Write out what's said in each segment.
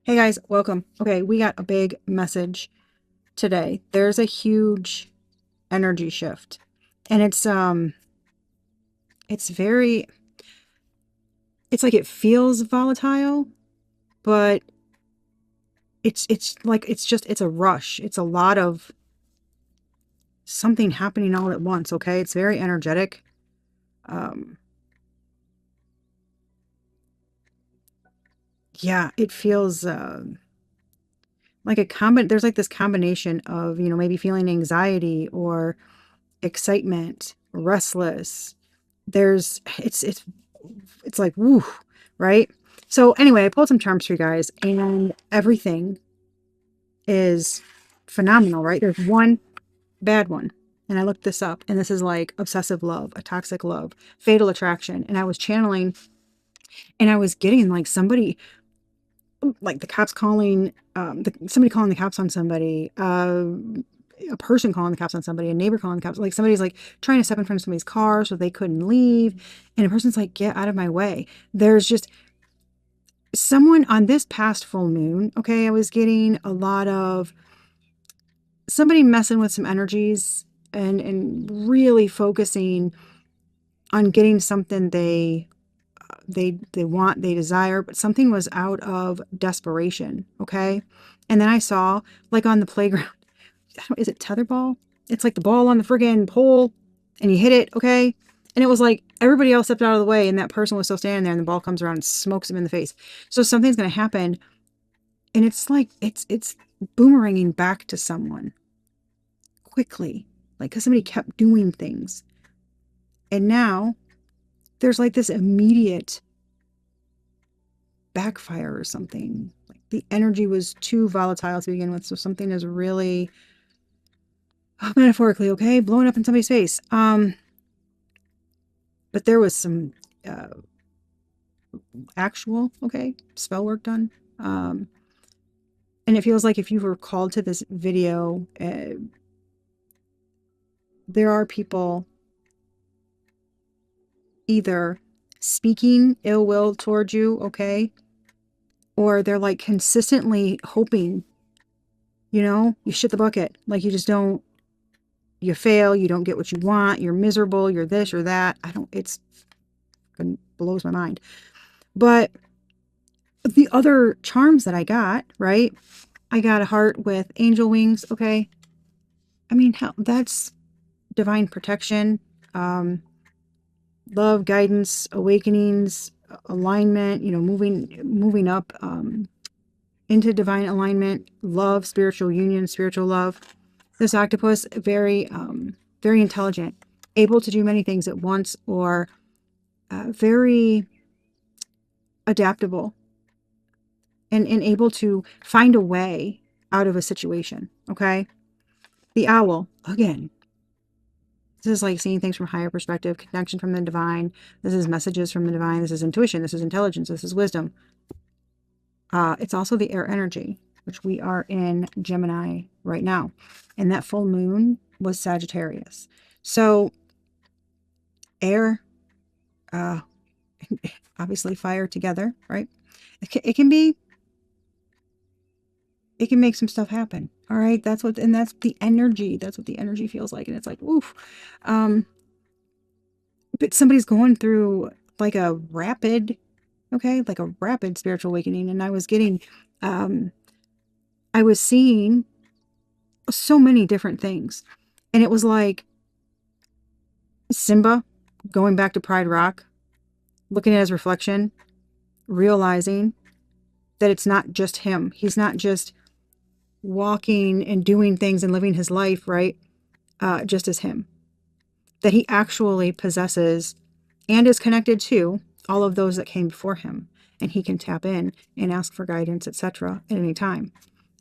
Hey guys, welcome. Okay, we got a big message today. There's a huge energy shift. And it's very it's like it feels volatile, but it's like it's a rush. It's a lot of something happening all at once, okay? It's very energetic. Um yeah, it feels like there's like this combination of, maybe feeling anxiety or excitement, restless. There's it's like woo, right? So anyway, I pulled some charms for you guys, and everything is phenomenal, right? There's one bad one. And I looked this up, and this is like obsessive love, a toxic love, fatal attraction. And I was channeling, and I was getting like somebody, like the cops calling, somebody calling the cops on somebody, a person calling the cops on somebody, a neighbor calling the cops, like somebody's like trying to step in front of somebody's car so they couldn't leave. And a person's like, get out of my way. There's just someone on this past full moon. Okay. I was getting a lot of somebody messing with some energies and really focusing on getting something they want, they desire, but something was out of desperation. Okay. And then I saw, like, on the playground, is it tetherball? It's like the ball on the friggin' pole and you hit it, okay? And it was like everybody else stepped out of the way and that person was still standing there and the ball comes around and smokes him in the face. So something's going to happen, and it's like it's boomeranging back to someone quickly, like because somebody kept doing things. And now there's like this immediate backfire or something. Like the energy was too volatile to begin with, so something is really metaphorically, okay, blowing up in somebody's face. But there was some uh, actual, okay, spell work done. Um, and it feels like if you were called to this video, there are people either speaking ill will towards you, okay, or they're like consistently hoping, you shit the bucket. Like you just don't, you fail, you don't get what you want, you're miserable, you're this or that. It blows my mind. But the other charms that I got, right? I got a heart with angel wings, okay? I mean, hell, that's divine protection, um, love, guidance, awakenings, alignment, moving up into divine alignment, love, spiritual union, spiritual love. This octopus, very intelligent, able to do many things at once, or very adaptable and able to find a way out of a situation, okay? The owl, again, this is like seeing things from a higher perspective, connection from the divine. This is messages from the divine. This is intuition. This is intelligence. This is wisdom. It's also the air energy, which we are in Gemini right now. And that full moon was Sagittarius. So air, uh, obviously fire together, right? It can be, it can make some stuff happen. All right. And that's the energy. That's what the energy feels like. And it's like, oof. Um, but somebody's going through like a rapid, okay, like a rapid spiritual awakening. And um, I was seeing so many different things. And it was like Simba going back to Pride Rock, looking at his reflection, realizing that it's not just him. He's not just walking and doing things and living his life, right? Just as him. That he actually possesses and is connected to all of those that came before him. And he can tap in and ask for guidance, etc. at any time.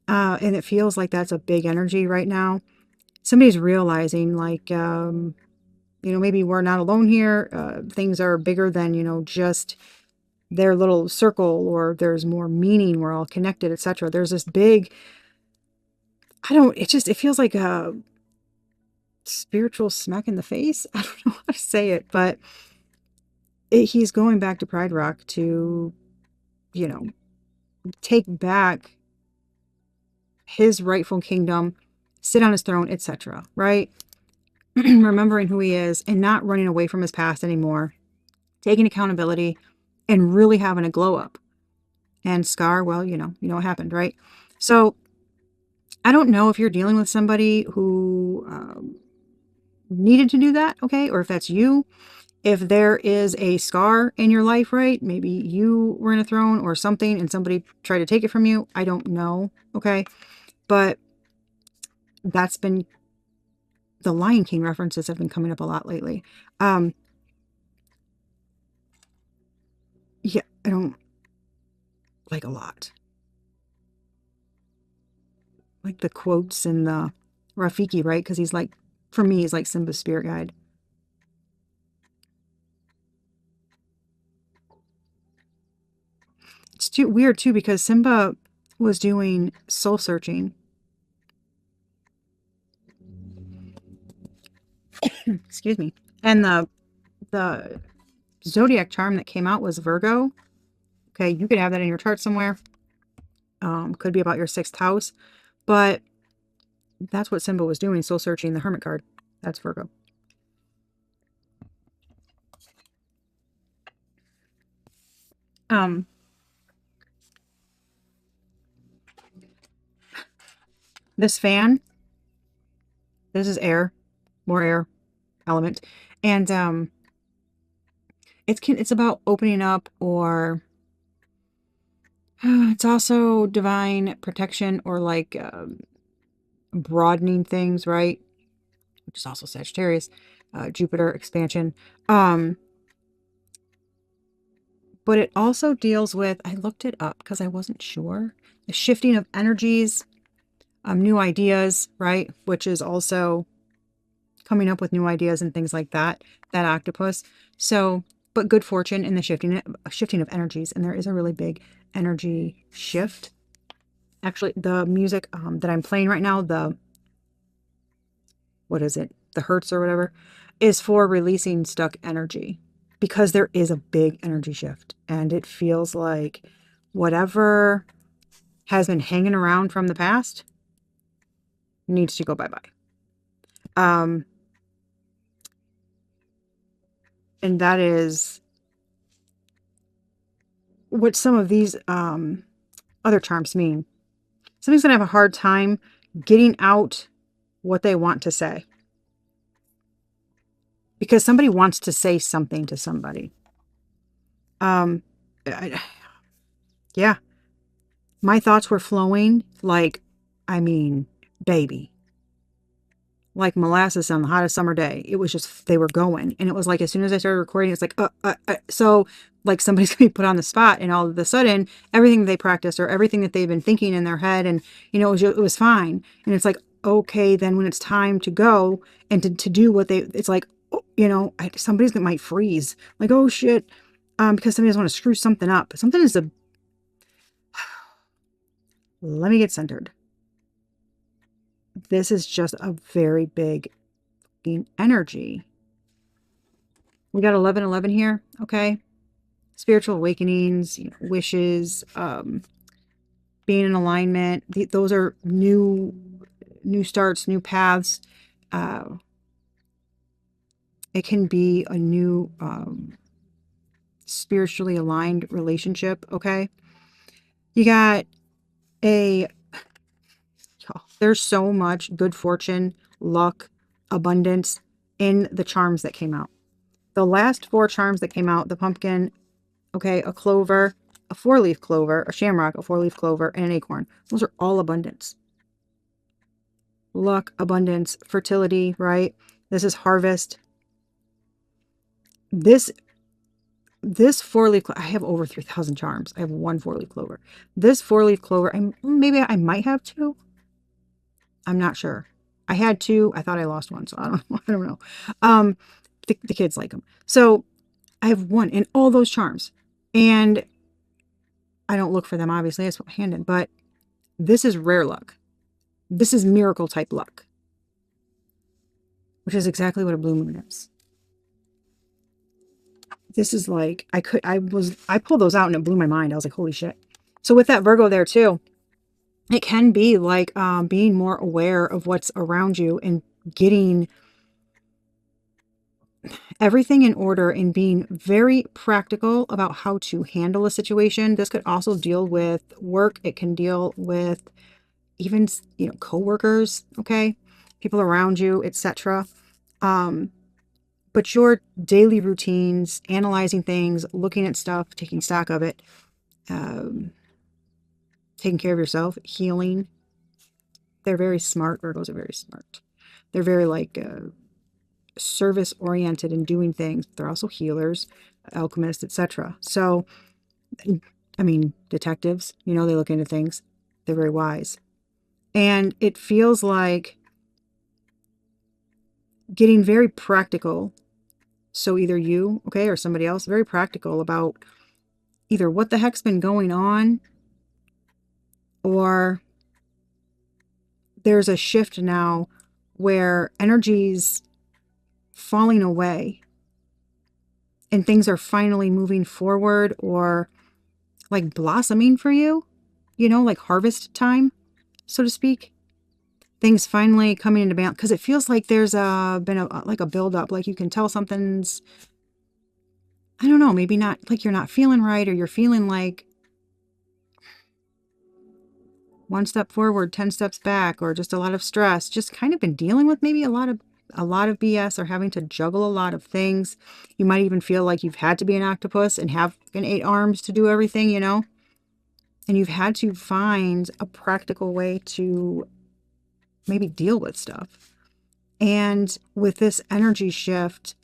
And it feels like that's a big energy right now. Somebody's realizing, like, maybe we're not alone here. Things are bigger than, just their little circle, or there's more meaning. We're all connected, etc. There's this big, it feels like a spiritual smack in the face. I don't know how to say it, but he's going back to Pride Rock to, you know, take back his rightful kingdom, sit on his throne, etc. Right? Remembering who he is and not running away from his past anymore, taking accountability and really having a glow up. And Scar, well, you know what happened, right? So I don't know if you're dealing with somebody who needed to do that, okay, or if that's you. If there is a scar in your life, right? Maybe you were in a throne or something and somebody tried to take it from you. I don't know, okay? But that's been, the Lion King references have been coming up a lot lately. Yeah, I don't like a lot. Like the quotes and the Rafiki, right? Because he's like, for me, he's like Simba's spirit guide. It's too weird too because Simba was doing soul searching. Excuse me. And the zodiac charm that came out was Virgo. Okay, you could have that in your chart somewhere. Could be about your sixth house, but that's what Simba was doing, soul searching, the Hermit card. That's Virgo. Um, this fan, this is air, more air element, and it's about opening up, or it's also divine protection, or like broadening things, right? Which is also Sagittarius, Jupiter expansion. But it also deals with, I looked it up because I wasn't sure, the shifting of energies, new ideas, right? Which is also coming up with new ideas and things like that, that octopus. So, but good fortune in the shifting of energies. And there is a really big energy shift. Actually, the music that I'm playing right now, what is it? The Hertz or whatever, is for releasing stuck energy, because there is a big energy shift and it feels like whatever has been hanging around from the past needs to go bye-bye. And that is what some of these other charms mean. Somebody's going to have a hard time getting out what they want to say, because somebody wants to say something to somebody. I, yeah, my thoughts were flowing like, I mean, baby, like molasses on the hottest summer day. It was just, they were going. And it was like, as soon as I started recording, it's like, so like somebody's going to be put on the spot, and all of a sudden, everything they practiced or everything that they've been thinking in their head, and, it was fine. And it's like, okay, then when it's time to go and to do what it's like, somebody's that might freeze. Like, oh shit. Because somebody doesn't want to screw something up. Something is let me get centered. This is just a very big energy. We got 1111 here, okay? Spiritual awakenings, wishes, being in alignment. Those are new starts, new paths. It can be a new spiritually aligned relationship, okay? You got there's so much good fortune, luck, abundance in the charms that came out. The last 4 charms that came out, the pumpkin, okay, a clover, a 4-leaf clover, a shamrock, a 4-leaf clover, and an acorn. Those are all abundance. Luck, abundance, fertility, right? This is harvest. This 4-leaf, I have over 3,000 charms. I have 1 4-leaf clover. This 4-leaf clover, maybe I might have 2. I'm not sure. I had 2. I thought I lost 1, so I don't know. I don't know. The kids like them. So I have 1 in all those charms. And I don't look for them, obviously. I just put my hand in. But this is rare luck. This is miracle type luck, which is exactly what a blue moon is. This is like, I pulled those out and it blew my mind. I was like, holy shit. So with that Virgo there too, it can be like being more aware of what's around you and getting everything in order and being very practical about how to handle a situation. This could also deal with work. It can deal with even, coworkers, okay? People around you, etc. Um, but your daily routines, analyzing things, looking at stuff, taking stock of it, um, taking care of yourself, healing. They're very smart. Virgos are very smart. They're very like service oriented in doing things. They're also healers, alchemists, etc. So, I mean, detectives, they look into things. They're very wise. And it feels like getting very practical. So either you, okay, or somebody else, very practical about either what the heck's been going on, or there's a shift now where energy's falling away and things are finally moving forward or like blossoming for you, like harvest time, so to speak. Things finally coming into balance because it feels like there's been like a buildup. Like you can tell something's, I don't know, maybe not like you're not feeling right, or you're feeling like one step forward, 10 steps back, or just a lot of stress. Just kind of been dealing with maybe a lot of BS, or having to juggle a lot of things. You might even feel like you've had to be an octopus and have an 8 arms to do everything, and you've had to find a practical way to maybe deal with stuff. And with this energy shift,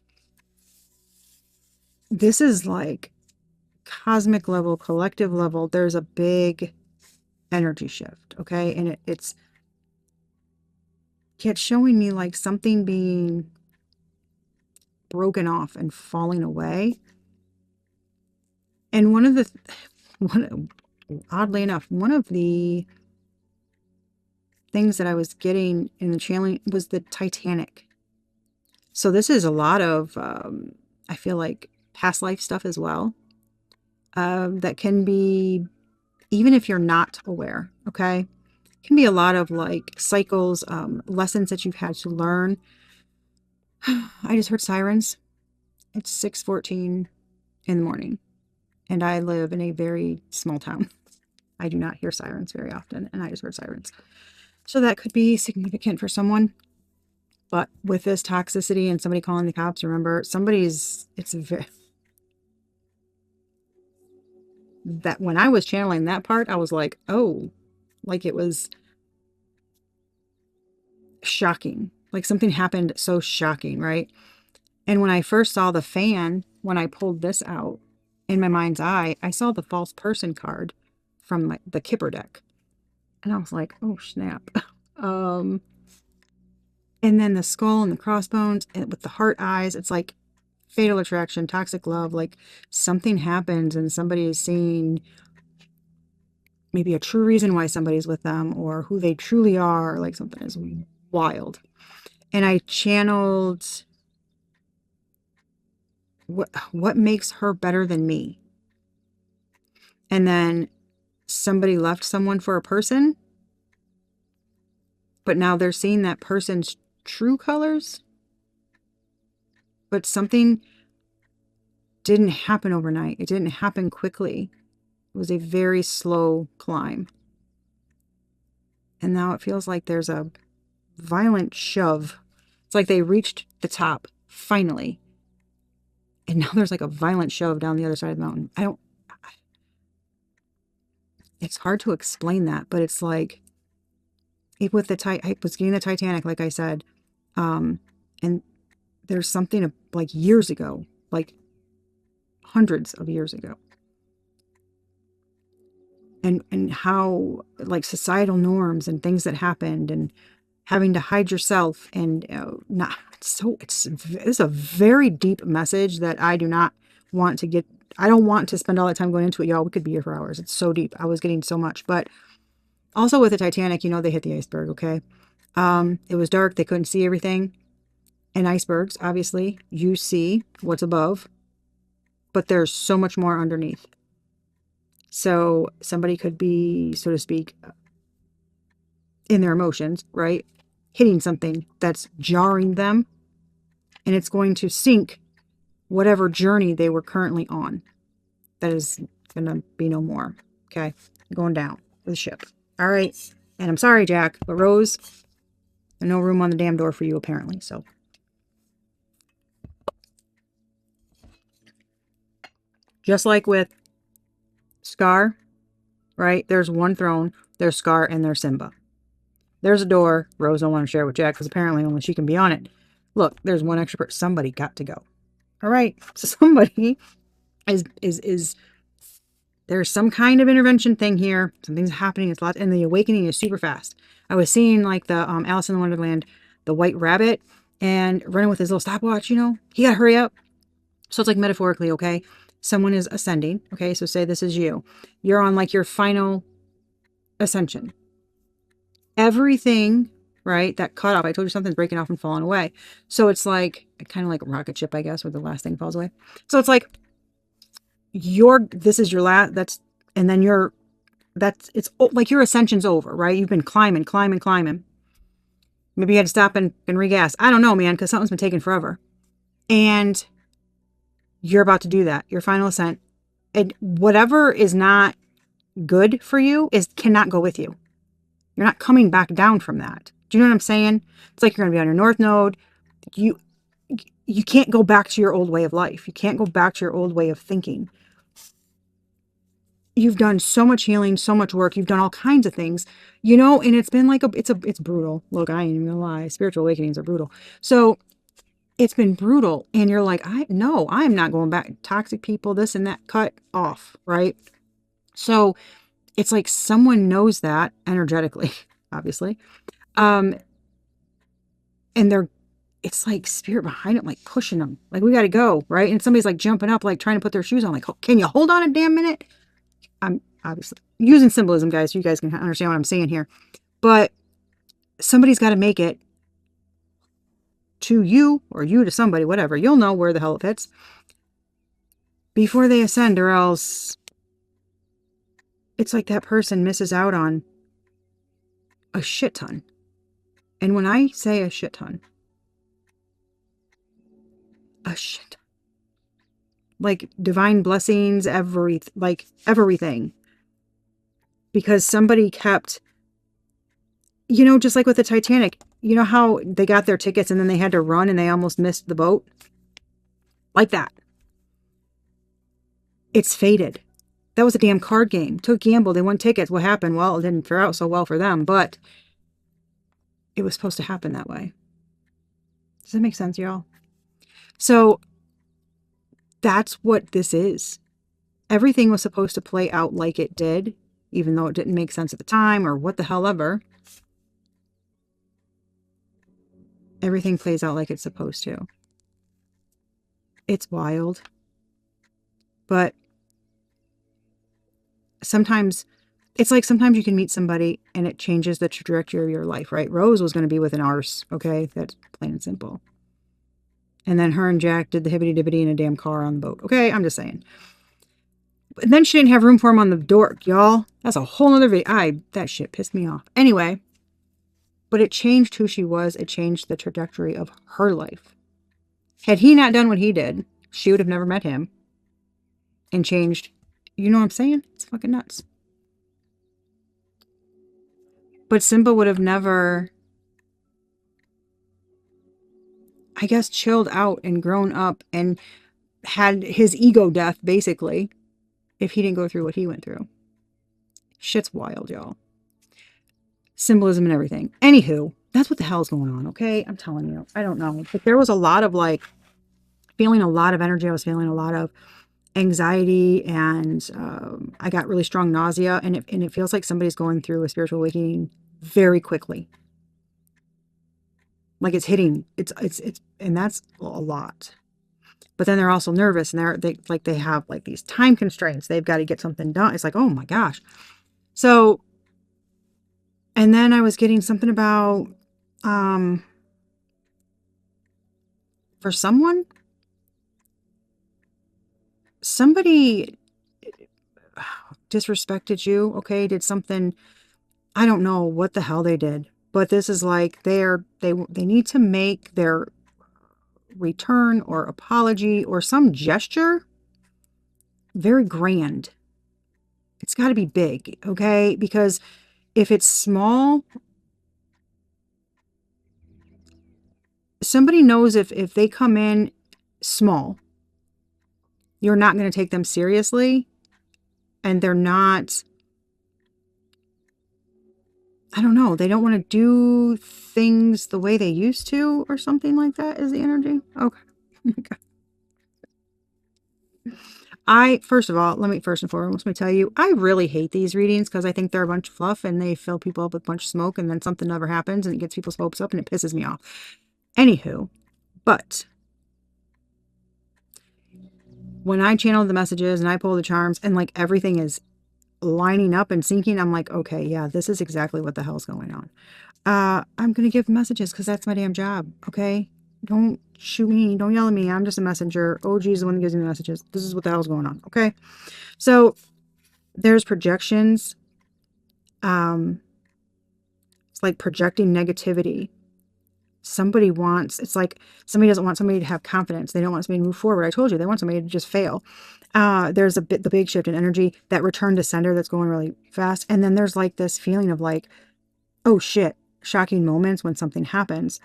this is like cosmic level, collective level. There's a big energy shift, okay? And it's showing me like something being broken off and falling away. And oddly enough, one of the things that I was getting in the channeling was the Titanic. So this is a lot of, I feel like, past life stuff as well. That can be, even if you're not aware, okay? Can be a lot of like cycles, lessons that you've had to learn. I just heard sirens. It's 6:14 in the morning, and I live in a very small town. I do not hear sirens very often, and I just heard sirens. So that could be significant for someone. But with this toxicity and somebody calling the cops, remember, that when I was channeling that part, I was like, oh, like it was shocking. Like something happened so shocking, right? And when I first saw the fan, when I pulled this out in my mind's eye, I saw the false person card from the Kipper deck. And I was like, oh, snap. Um, and then the skull and the crossbones and with the heart eyes, it's like fatal attraction, toxic love. Like something happens and somebody is seeing maybe a true reason why somebody's with them or who they truly are. Like something is wild. And I channeled what makes her better than me. And then somebody left someone for a person, but now they're seeing that person's true colors. But something didn't happen overnight. It didn't happen quickly. It was a very slow climb. And now it feels like there's a violent shove. It's like they reached the top finally. And now there's like a violent shove down the other side of the mountain. It's hard to explain that, but it's like I was getting the Titanic, like I said. And there's something like years ago, like hundreds of years ago. And how like societal norms and things that happened and having to hide yourself and not it's a very deep message that I do not want to get. I don't want to spend all that time going into it, y'all. We could be here for hours. It's so deep. I was getting so much. But also with the Titanic, they hit the iceberg, okay? It was dark, they couldn't see everything. And icebergs, obviously, you see what's above, but there's so much more underneath. So somebody could be, so to speak, in their emotions, right? Hitting something that's jarring them, and it's going to sink whatever journey they were currently on. That is going to be no more. Okay. Going down with the ship. All right. And I'm sorry, Jack, but Rose, there's no room on the damn door for you, apparently. So, just like with Scar, right? There's one throne, there's Scar, and there's Simba. There's a door. Rose don't want to share with Jack because apparently only she can be on it. Look, there's one extra person. Somebody got to go. All right. So somebody is there's some kind of intervention thing here. Something's happening. It's a lot, and the awakening is super fast. I was seeing like the Alice in Wonderland, the White Rabbit, and running with his little stopwatch. You know, he got to hurry up. So it's like metaphorically, okay. Someone is ascending. Okay, so say this is you. You're on like your final ascension. Everything, right, that cut off. I told you something's breaking off and falling away. So it's like kind of like a rocket ship, I guess, where the last thing falls away. So it's like this is your last. And then it's like your ascension's over, right? You've been climbing. Maybe you had to stop and regas. I don't know, man, because something's been taking forever. And you're about to do that, your final ascent. And whatever is not good for you cannot go with you. You're not coming back down from that. Do you know what I'm saying? It's like you're going to be on your north node. You can't go back to your old way of life. You can't go back to your old way of thinking. You've done so much healing, so much work. You've done all kinds of things, you know, and it's been like it's brutal. Look, I ain't even gonna lie. Spiritual awakenings are brutal. So it's been brutal. And you're like, I'm not going back. Toxic people, this and that, cut off. Right. So it's like someone knows that energetically, obviously. And it's like spirit behind it, like pushing them, like, we got to go. Right. And somebody's like jumping up, like trying to put their shoes on, like, oh, can you hold on a damn minute? I'm obviously using symbolism, guys, so you guys can understand what I'm saying here. But somebody's got to make it to you, or you to somebody, whatever. You'll know where the hell it fits before they ascend, or else it's like that person misses out on a shit ton. And when I say a shit ton, like divine blessings, everything. Because somebody kept, you know, just like with the Titanic, you know how they got their tickets and then they had to run and they almost missed the boat? Like that. It's fated. That was a damn card game. Took gamble. They won tickets. What happened? Well, it didn't fare out so well for them, but it was supposed to happen that way. Does that make sense, y'all? So that's what this is. Everything was supposed to play out like it did, even though it didn't make sense at the time or what the hell ever. Everything plays out like it's supposed to. It's wild. But sometimes it's like sometimes you can meet somebody and it changes the trajectory of your life, right? Rose was going to be with an arse, okay? That's plain and simple. And then her and Jack did the hibbity-dibbity in a damn car on the boat. Okay, I'm just saying. And then she didn't have room for him on the door, y'all. That's a whole other video. That shit pissed me off. Anyway, but it changed who she was. It changed the trajectory of her life. Had he not done what he did, she would have never met him and changed. You know what I'm saying? It's fucking nuts. But Simba would have never, I guess, chilled out and grown up and had his ego death, basically, if he didn't go through what he went through. Shit's wild, y'all. Symbolism and everything. Anywho, that's what the hell's going on, okay? I'm telling you. I don't know. But there was a lot of like, feeling a lot of energy. I was feeling a lot of anxiety, and I got really strong nausea, and it feels like somebody's going through a spiritual awakening very quickly. Like it's hitting, and that's a lot. But then they're also nervous, and they have like these time constraints. They've got to get something done. It's like, oh my gosh. So, and then I was getting something about, for somebody disrespected you, okay, did something, I don't know what the hell they did, but this is like they need to make their return or apology or some gesture very grand. It's got to be big, okay? Because if it's small, somebody knows if they come in small, you're not going to take them seriously, and they're not, I don't know, they don't want to do things the way they used to or something like that is the energy. Okay. First of all, first and foremost, let me tell you, I really hate these readings because I think they're a bunch of fluff and they fill people up with a bunch of smoke and then something never happens and it gets people's hopes up and it pisses me off. Anywho, but when I channel the messages and I pull the charms and like everything is lining up and syncing, I'm like, okay, yeah, this is exactly what the hell's going on. I'm going to give messages because that's my damn job, okay? Don't shoot me. Don't yell at me. I'm just a messenger. OG is the one that gives me the messages. This is what the hell's going on, okay? So there's projections. It's like projecting negativity. It's like somebody doesn't want somebody to have confidence. They don't want somebody to move forward. I told you, they want somebody to just fail. There's the big shift in energy, that return to sender that's going really fast. And then there's like this feeling of like, oh shit, shocking moments when something happens.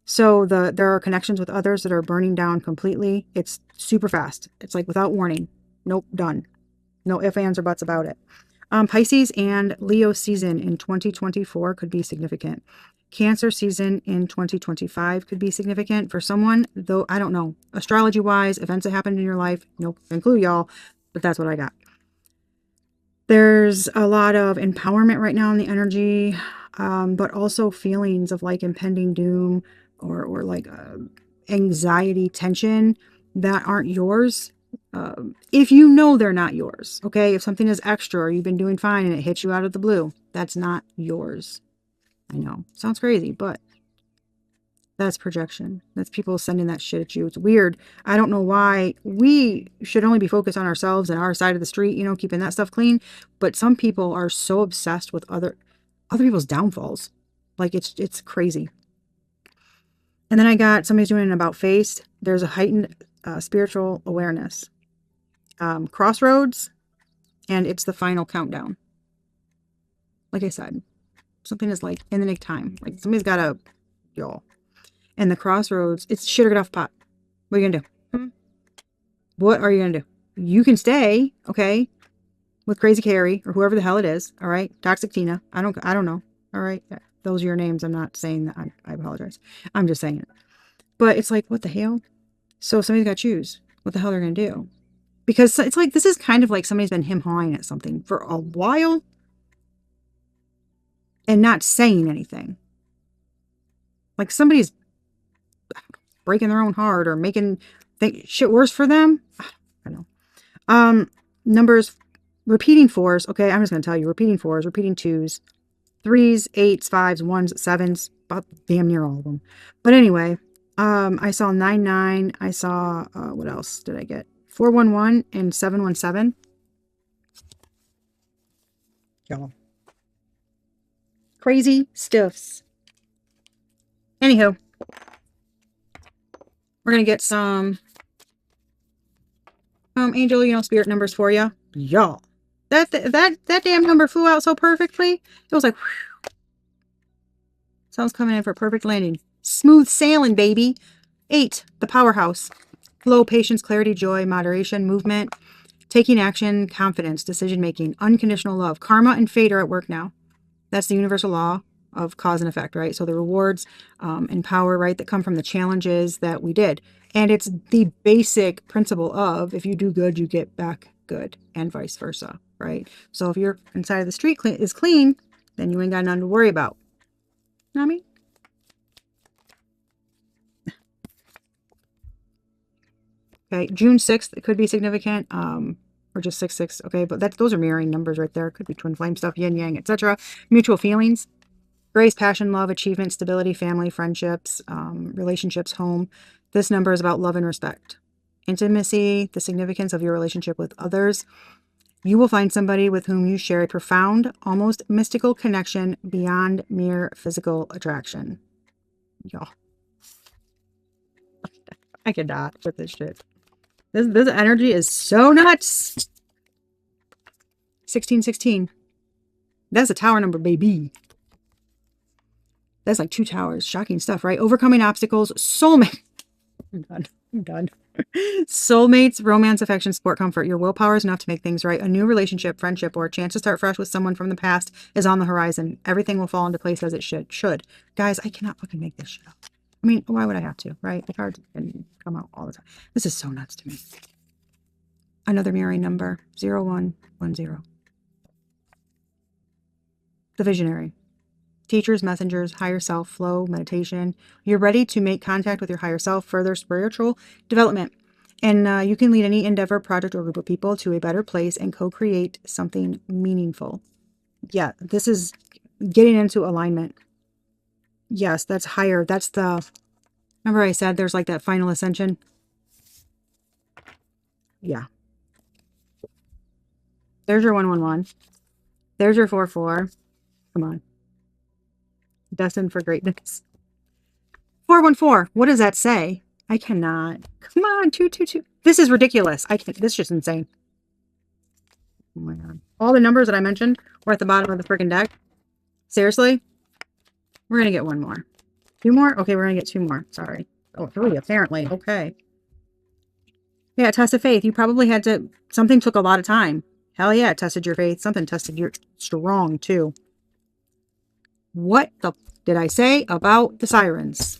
So there are connections with others that are burning down completely. It's super fast. It's like without warning. Nope, done. No ifs, ands, or buts about it. Pisces and Leo season in 2024 could be significant. Cancer season in 2025 could be significant for someone, though I don't know. Astrology-wise, events that happened in your life, nope, include y'all, but that's what I got. There's a lot of empowerment right now in the energy, but also feelings of like impending doom or like anxiety, tension that aren't yours. If you know they're not yours, okay? If something is extra or you've been doing fine and it hits you out of the blue, that's not yours. I know. Sounds crazy, but that's projection. That's people sending that shit at you. It's weird. I don't know why. We should only be focused on ourselves and our side of the street, you know, keeping that stuff clean. But some people are so obsessed with other people's downfalls. Like it's crazy. And then I got somebody's doing an about face. There's a heightened spiritual awareness. Crossroads, and it's the final countdown. Like I said, something is like in the nick time. Like somebody's got a, y'all. And the crossroads, it's shit or get off pot. What are you gonna do? What are you gonna do? You can stay, okay, with Crazy Carrie or whoever the hell it is. All right, Toxic Tina. I don't know. All right, those are your names. I'm not saying that. I apologize. I'm just saying it. But it's like, what the hell? So somebody's got to choose what the hell they're gonna do, because it's like this is kind of like somebody's been him-hawing at something for a while and not saying anything. Like somebody's breaking their own heart or making shit worse for them. I don't know. Numbers, repeating fours. Okay, I'm just going to tell you, repeating fours, repeating twos, threes, eights, fives, ones, sevens, about damn near all of them. But anyway, I saw 99. I saw, what else did I get? 411 and 717. Y'all. Crazy stiffs. Anywho, we're going to get some angel, spirit numbers for you. Y'all. That damn number flew out so perfectly. It was like, whew. Sounds coming in for a perfect landing. Smooth sailing, baby. 8, the powerhouse. Flow, patience, clarity, joy, moderation, movement, taking action, confidence, decision-making, unconditional love. Karma and fate are at work now. That's the universal law of cause and effect, right? So the rewards and power, right, that come from the challenges that we did. And it's the basic principle of if you do good, you get back good, and vice versa, right? So if your inside of the street is clean, then you ain't got nothing to worry about. You know what I mean? Okay, June 6th, it could be significant, or just 6/6, okay? But those are mirroring numbers right there. It could be twin flame stuff, yin yang, etc. Mutual feelings, grace, passion, love, achievement, stability, family, friendships, relationships, home. This number is about love and respect. Intimacy, the significance of your relationship with others. You will find somebody with whom you share a profound, almost mystical connection beyond mere physical attraction. Y'all, I cannot with this shit. This energy is so nuts. 1616. That's a tower number, baby. That's like 2 towers. Shocking stuff, right? Overcoming obstacles, soulmate. I'm done. I'm done. Soulmates, romance, affection, support, comfort. Your willpower is enough to make things right. A new relationship, friendship, or a chance to start fresh with someone from the past is on the horizon. Everything will fall into place as it should. Guys, I cannot fucking make this shit up. I mean, why would I have to, right? The cards can come out all the time. This is so nuts to me. Another mirroring number, 0110. The visionary. Teachers, messengers, higher self, flow, meditation. You're ready to make contact with your higher self, further spiritual development. And you can lead any endeavor, project, or group of people to a better place and co-create something meaningful. Yeah, this is getting into alignment. Yes, that's higher. That's the, remember I said there's like that final ascension? Yeah. There's your 111. There's your 44. Come on. Destined for greatness. 414. What does that say? I cannot. Come on, 222. This is ridiculous. This is just insane. Oh my God. All the numbers that I mentioned were at the bottom of the freaking deck. Seriously? We're going to get one more. 2 more? Okay, we're going to get 2 more. Sorry. Oh, 3 apparently. Okay. Yeah, test of faith. You probably had to, something took a lot of time. Hell yeah, it tested your faith. Something tested your strong too. What the did I say about the sirens?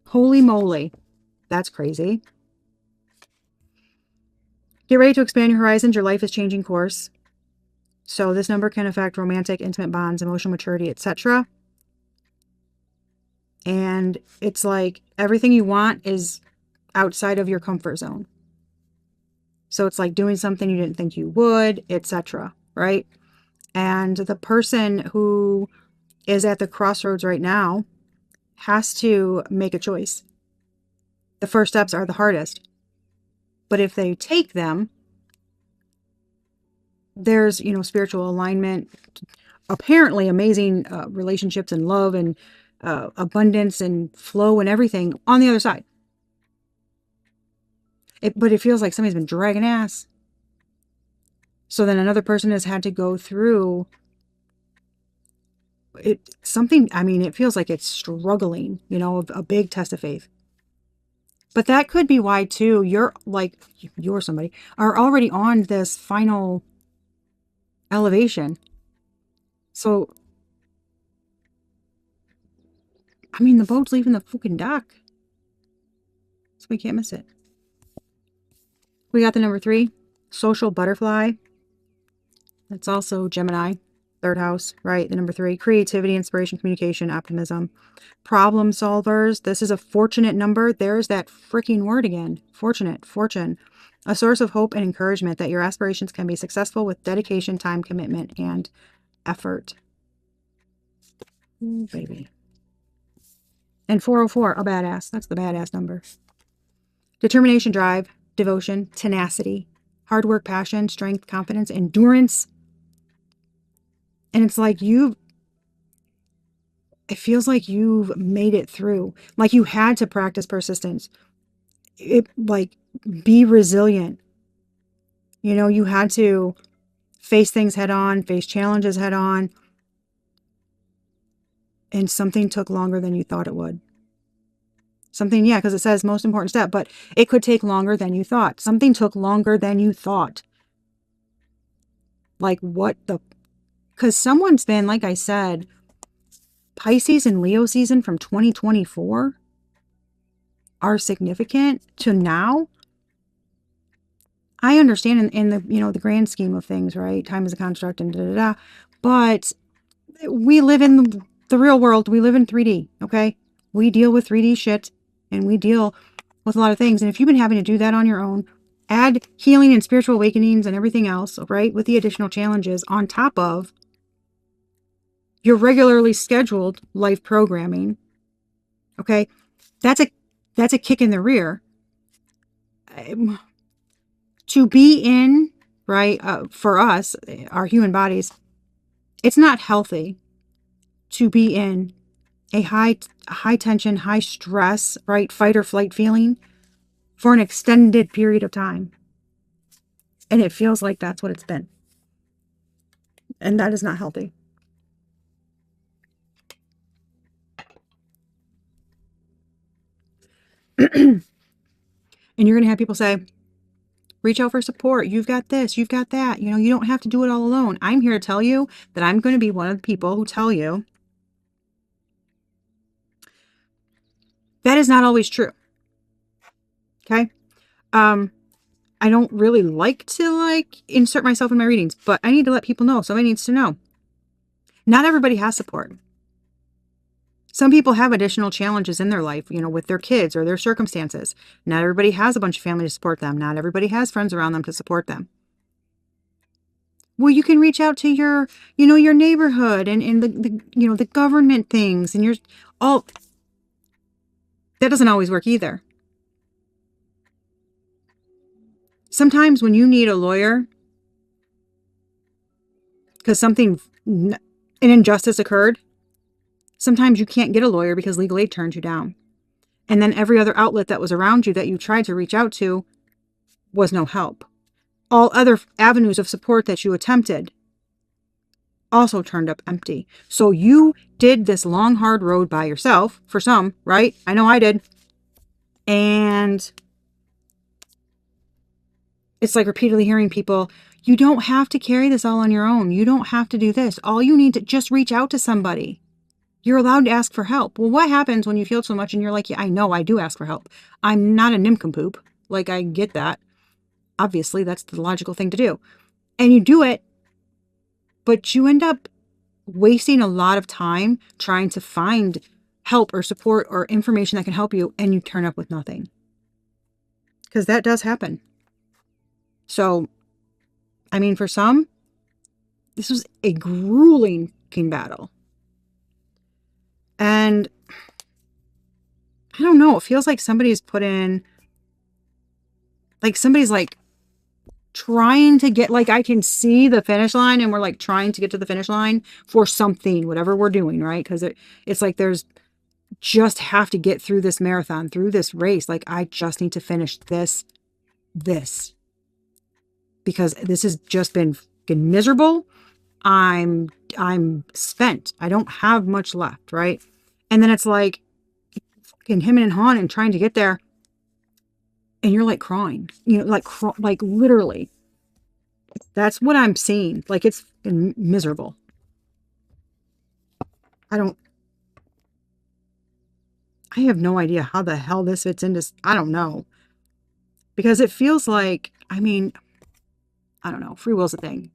Holy moly. That's crazy. Get ready to expand your horizons. Your life is changing course. So this number can affect romantic, intimate bonds, emotional maturity, etc. And it's like everything you want is outside of your comfort zone. So it's like doing something you didn't think you would, etc. Right? And the person who is at the crossroads right now has to make a choice. The first steps are the hardest. But if they take them, there's, spiritual alignment, apparently amazing relationships and love and abundance and flow and everything on the other side. But it feels like somebody's been dragging ass. So then another person has had to go through it. Something, I mean, it feels like it's struggling, a big test of faith. But that could be why too, you're somebody, are already on this final elevation. So, I mean, the boat's leaving the fucking dock. So we can't miss it. We got the number 3, social butterfly. That's also Gemini, 3rd house, right? The number 3, creativity, inspiration, communication, optimism, problem solvers. This is a fortunate number. There's that freaking word again. Fortunate, fortune. A source of hope and encouragement that your aspirations can be successful with dedication, time, commitment, and effort. Ooh, baby. And 404, a badass. That's the badass number. Determination, drive, devotion, tenacity, hard work, passion, strength, confidence, endurance. And it's like it feels like you've made it through. Like you had to practice persistence. Be resilient. You had to face things head on, face challenges head on. And something took longer than you thought it would. Something, yeah, because it says most important step, but it could take longer than you thought. Something took longer than you thought. Like what the, because someone's been, like I said, Pisces and Leo season from 2024 are significant to now. I understand in the, the grand scheme of things, right? Time is a construct and da-da-da. But we live in the real world. We live in 3D, okay? We deal with 3D shit and we deal with a lot of things. And if you've been having to do that on your own, add healing and spiritual awakenings and everything else, right? With the additional challenges on top of your regularly scheduled life programming, okay? That's a kick in the rear. To be in right? For us, our human bodies, it's not healthy to be in a high tension, high stress, right? Fight or flight feeling for an extended period of time. And it feels like that's what it's been. And that is not healthy. And you're going to have people say, reach out for support. You've got this, you've got that. You know, you don't have to do it all alone. I'm here to tell you that I'm going to be one of the people who tell you that is not always true. Okay. I don't really like to insert myself in my readings, but I need to let people know. Somebody needs to know. Not everybody has support. Some people have additional challenges in their life, you know, with their kids or their circumstances. Not everybody has a bunch of family to support them. Not everybody has friends around them to support them. Well, you can reach out to your, you know, your neighborhood and the you know, the government things and all. That doesn't always work either. Sometimes when you need a lawyer because an injustice occurred, sometimes you can't get a lawyer because legal aid turned you down. And then every other outlet that was around you that you tried to reach out to was no help. All other avenues of support that you attempted also turned up empty. So you did this long, hard road by yourself, for some, right? I know I did. And it's like repeatedly hearing people, you don't have to carry this all on your own. You don't have to do this. All you need to just reach out to somebody. You're allowed to ask for help. Well, what happens when you feel so much and you're like, yeah, I know I do ask for help. I'm not a nincompoop. Like, I get that. Obviously, that's the logical thing to do. And you do it, but you end up wasting a lot of time trying to find help or support or information that can help you, and you turn up with nothing. Because that does happen. So, I mean, for some, this was a grueling battle. And I don't know, it feels like somebody's put in, like somebody's like trying to get, like I can see the finish line and we're like trying to get to the finish line for something, whatever we're doing, right? Because it's like there's just have to get through this marathon, through this race. Like I just need to finish this, because this has just been fucking miserable. I'm spent. I don't have much left, right? And then it's like fucking hemming and hawing and trying to get there. And you're like crying, you know, like literally. That's what I'm seeing. Like it's miserable. I have no idea how the hell this fits into, I don't know. Because it feels like, I mean, I don't know, free will's a thing.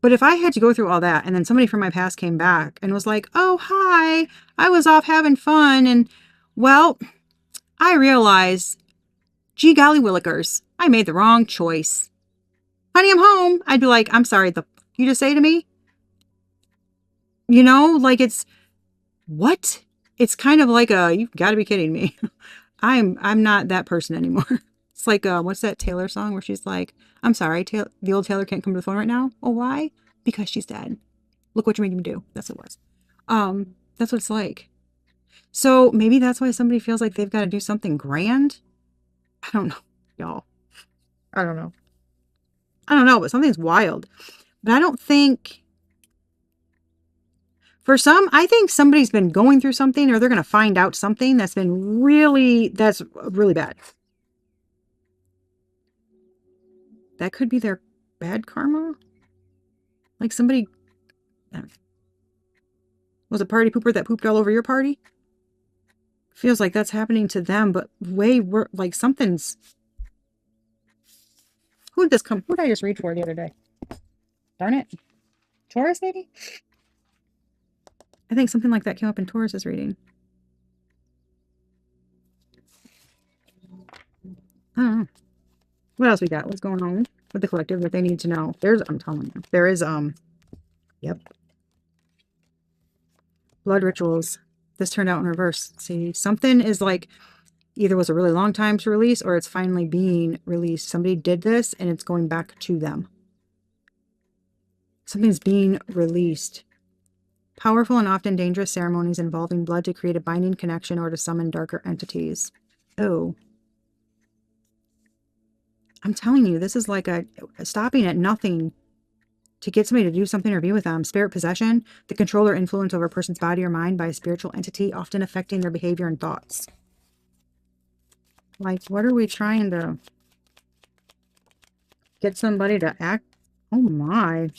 But if I had to go through all that and then somebody from my past came back and was like, oh, hi, I was off having fun. And well, I realized, gee golly willikers, I made the wrong choice. Honey, I'm home. I'd be like, I'm sorry, you just say to me? You know, like what? It's kind of like you've got to be kidding me. I'm not that person anymore. It's like, what's that Taylor song where she's like, I'm sorry, the old Taylor can't come to the phone right now. Oh, why? Because she's dead. Look what you're making me do. That's what it was. That's what it's like. So maybe that's why somebody feels like they've got to do something grand. I don't know, y'all. I don't know. But something's wild. But I don't think, for some, I think somebody's been going through something or they're going to find out something that's really bad. That could be their bad karma. Like somebody was a party pooper that pooped all over your party. Feels like that's happening to them, but way worse. Like something's. Who did I just read for the other day? Darn it. Taurus, maybe? I think something like that came up in Taurus's reading. I don't know. What else we got? What's going on with the collective that they need to know? I'm telling you, there is, yep. Blood rituals. This turned out in reverse. See, something is like, either was a really long time to release or it's finally being released. Somebody did this and it's going back to them. Something's being released. Powerful and often dangerous ceremonies involving blood to create a binding connection or to summon darker entities. Oh. I'm telling you, this is like a stopping at nothing to get somebody to do something or be with them. Spirit possession, the control or influence over a person's body or mind by a spiritual entity, often affecting their behavior and thoughts. Like, what are we trying to get somebody to act? Oh my.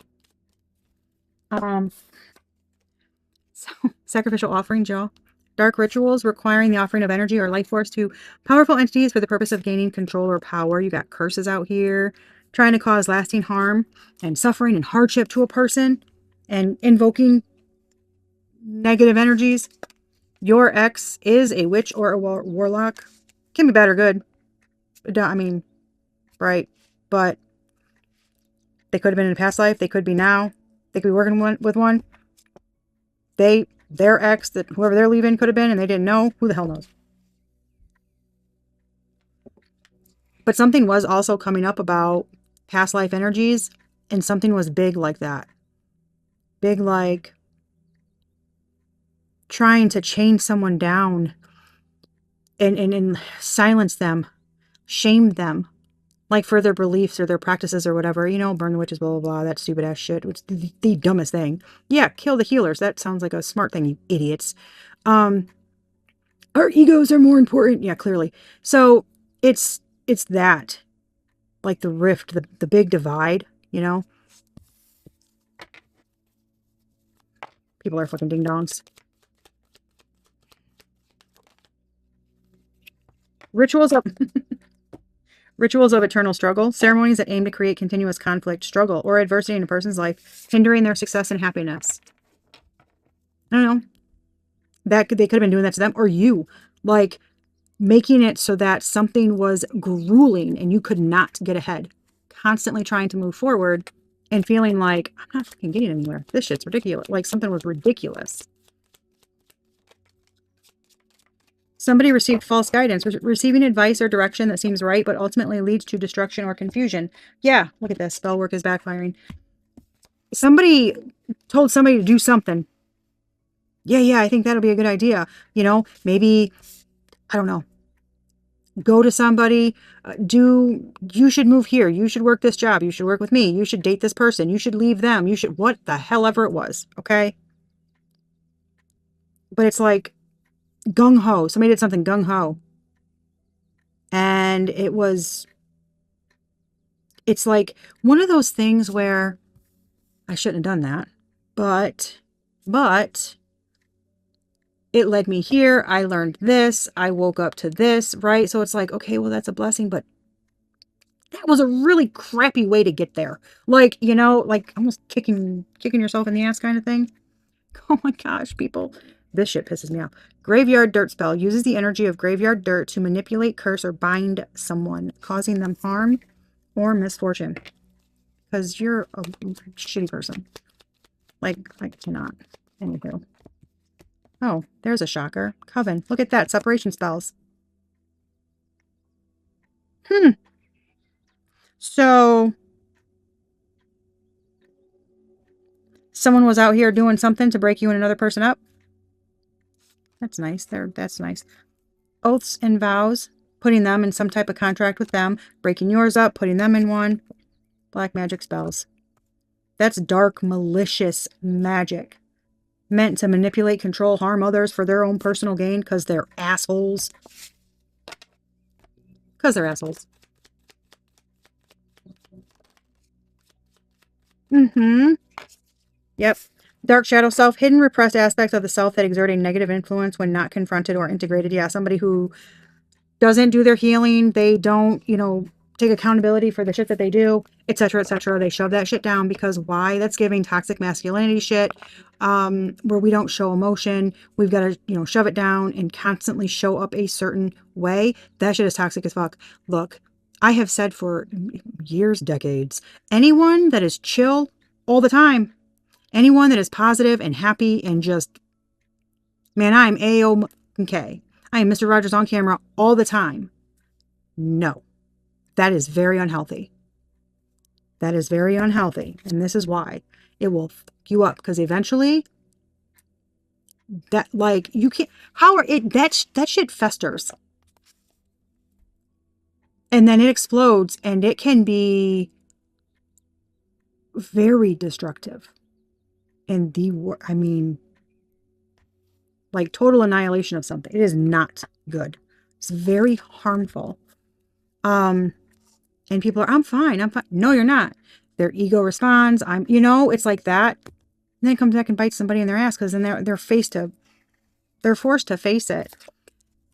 So, sacrificial offerings, y'all. Dark rituals requiring the offering of energy or life force to powerful entities for the purpose of gaining control or power. You got curses out here, trying to cause lasting harm and suffering and hardship to a person and invoking negative energies. Your ex is a witch or a warlock. Can be bad or good. I mean, right. But they could have been in a past life. They could be now. They could be working with one. Their ex, that whoever they're leaving could have been, and they didn't know. Who the hell knows? But something was also coming up about past life energies, and something was big like that. Big like trying to chain someone down and silence them, shame them, like for their beliefs or their practices or whatever. You know, burn the witches, blah, blah, blah, that stupid ass shit, which is the dumbest thing. Yeah, kill the healers. That sounds like a smart thing, you idiots. Our egos are more important. Yeah, clearly. So it's that, like the rift, the big divide, you know? People are fucking ding-dongs. Rituals of rituals of eternal struggle, ceremonies that aim to create continuous conflict, struggle, or adversity in a person's life, hindering their success and happiness. I don't know. They could have been doing that to them or you. Like making it so that something was grueling and you could not get ahead. Constantly trying to move forward and feeling like, I'm not fucking getting anywhere. This shit's ridiculous. Like something was ridiculous. Somebody received false guidance, receiving advice or direction that seems right, but ultimately leads to destruction or confusion. Yeah, look at this. Spell work is backfiring. Somebody told somebody to do something. Yeah, I think that'll be a good idea. You know, maybe, I don't know, go to somebody, you should move here. You should work this job. You should work with me. You should date this person. You should leave them. You should, what the hell ever it was. Okay. But it's like gung ho. Somebody did something gung ho. And it's like one of those things where I shouldn't have done that. But it led me here. I learned this. I woke up to this, right? So it's like, okay, well, that's a blessing, but that was a really crappy way to get there. Like, you know, like almost kicking yourself in the ass kind of thing. Oh my gosh, people. This shit pisses me off. Graveyard dirt spell uses the energy of graveyard dirt to manipulate, curse, or bind someone, causing them harm or misfortune. Because you're a shitty person. Like, I cannot. Anywho. Oh, there's a shocker. Coven. Look at that. Separation spells. So, someone was out here doing something to break you and another person up. That's nice. That's nice. Oaths and vows. Putting them in some type of contract with them. Breaking yours up. Putting them in one. Black magic spells. That's dark, malicious magic. Meant to manipulate, control, harm others for their own personal gain because they're assholes. Because they're assholes. Yep. Dark shadow self, hidden repressed aspects of the self that exert a negative influence when not confronted or integrated. Yeah, somebody who doesn't do their healing. They don't, you know, take accountability for the shit that they do, etc., etc. They shove that shit down because why? That's giving toxic masculinity shit, where we don't show emotion. We've got to, you know, shove it down and constantly show up a certain way. That shit is toxic as fuck. Look, I have said for years, decades, anyone that is chill all the time, anyone that is positive and happy and just, man, I'm A-OK. I am Mr. Rogers on camera all the time. No, that is very unhealthy. That is very unhealthy. And this is why. It will fuck you up, because eventually that, like, you can't, how are it, that shit festers. And then it explodes, and it can be very destructive. And I mean, like total annihilation of something. It is not good. It's very harmful. And people are, I'm fine. I'm fine. No, you're not. Their ego responds. It's like that. And then it comes back and bites somebody in their ass, because then they're forced to face it.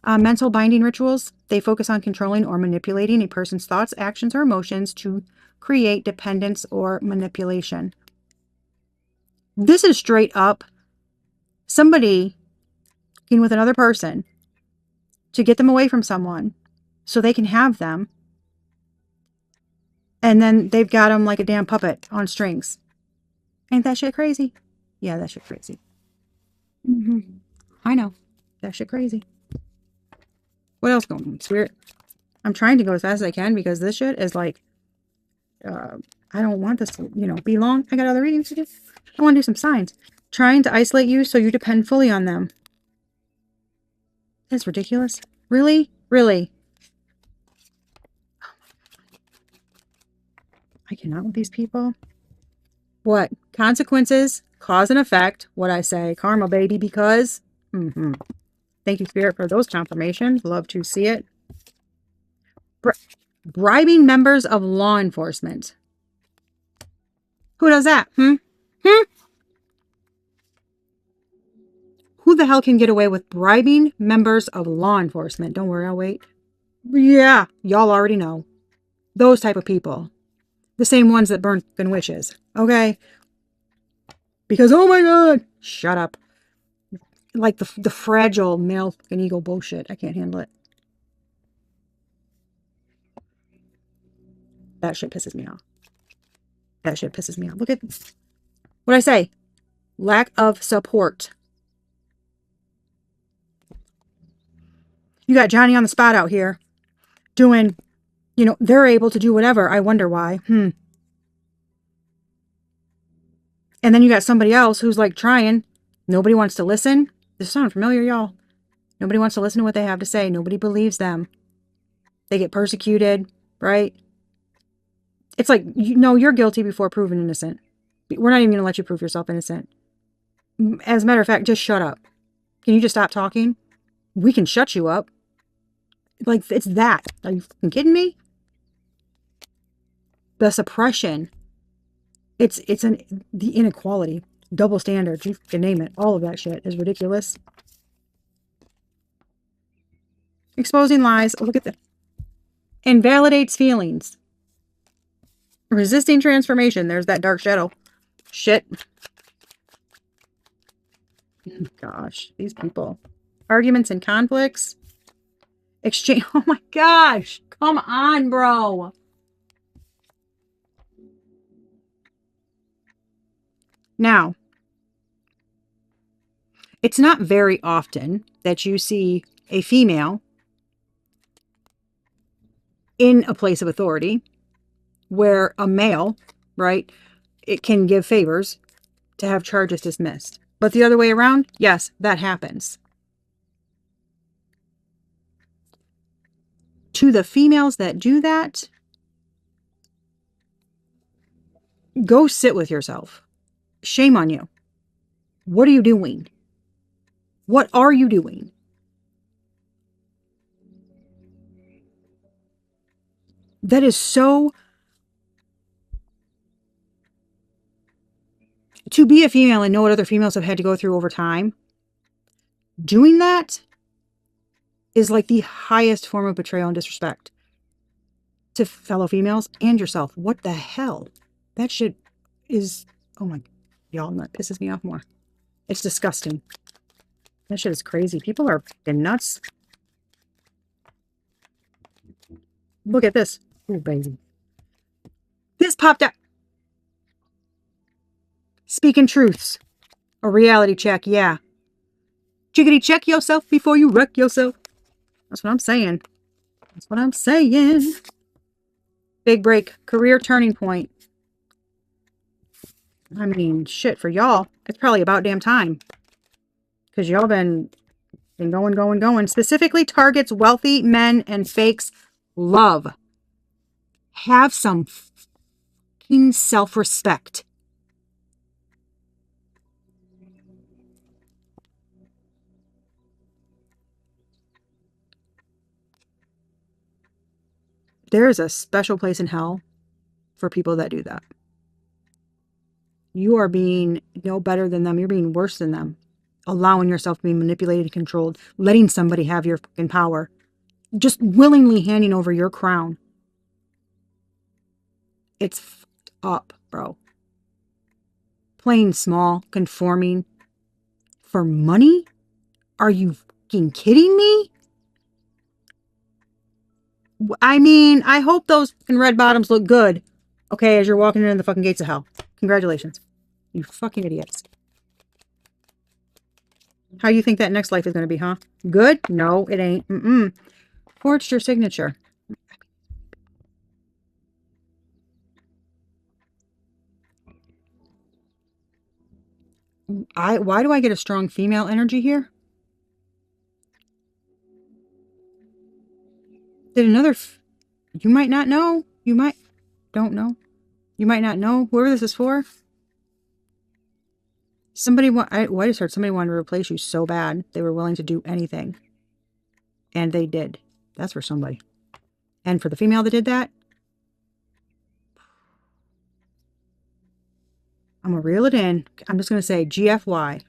Mental binding rituals, they focus on controlling or manipulating a person's thoughts, actions, or emotions to create dependence or manipulation. This is straight up somebody working with another person to get them away from someone so they can have them. And then they've got them like a damn puppet on strings. Ain't that shit crazy? Yeah, that shit crazy. I know. That shit crazy. What else going on? Spirit. I'm trying to go as fast as I can, because this shit is like, I don't want this to, be long. I got other readings to do. I want to do some signs. Trying to isolate you so you depend fully on them. That's ridiculous. Really? Really? I cannot with these people. What? Consequences, cause and effect. What I say? Karma, baby, because... Thank you, Spirit, for those confirmations. Love to see it. Bribing members of law enforcement. Who does that? Who the hell can get away with bribing members of law enforcement? Don't worry, I'll wait. Yeah, y'all already know. Those type of people. The same ones that burn fucking witches. Okay? Because, oh my God, shut up. Like the fragile male fucking ego bullshit. I can't handle it. That shit pisses me off. That shit pisses me off. Look at what I say. Lack of support. You got Johnny on the spot out here doing, they're able to do whatever. I wonder why. And then you got somebody else who's like trying. Nobody wants to listen. This sounds familiar, y'all. Nobody wants to listen to what they have to say. Nobody believes them. They get persecuted, right? It's like, you're guilty before proven innocent. We're not even going to let you prove yourself innocent. As a matter of fact, just shut up. Can you just stop talking? We can shut you up. Like, it's that. Are you fucking kidding me? The suppression. The inequality. Double standards. You can name it. All of that shit is ridiculous. Exposing lies. Look at that. Invalidates feelings. Resisting transformation. There's that dark shadow. Shit. Gosh, these people. Arguments and conflicts. Exchange. Oh my gosh. Come on, bro. Now, it's not very often that you see a female in a place of authority where a male, right, it can give favors to have charges dismissed. But the other way around, yes, that happens. To the females that do that, go sit with yourself. Shame on you. What are you doing? What are you doing? That is so... To be a female and know what other females have had to go through over time, doing that is like the highest form of betrayal and disrespect to fellow females and yourself. What the hell? That shit is... Oh my... Y'all, that pisses me off more. It's disgusting. That shit is crazy. People are fucking nuts. Look at this. Oh, baby. This popped up. Speaking truths. A reality check, yeah. Chickadee, check yourself before you wreck yourself. That's what I'm saying. That's what I'm saying. Big break. Career turning point. I mean, shit, for y'all, it's probably about damn time. Because y'all been going. Specifically targets wealthy men and fakes love. Have some fucking self-respect. There is a special place in hell for people that do that. You are being no better than them. You're being worse than them. Allowing yourself to be manipulated and controlled. Letting somebody have your fucking power. Just willingly handing over your crown. It's fucked up, bro. Playing small, conforming for money? Are you fucking kidding me? I mean, I hope those fucking red bottoms look good. Okay, as you're walking into the fucking gates of hell. Congratulations. You fucking idiots. How you think that next life is going to be, huh? Good? No, it ain't. Forged your signature. Why do I get a strong female energy here? Did another... You might not know. You might... Don't know. You might not know. Whoever this is for. Somebody... I just heard somebody wanted to replace you so bad. They were willing to do anything. And they did. That's for somebody. And for the female that did that, I'm going to reel it in. I'm just going to say GFY.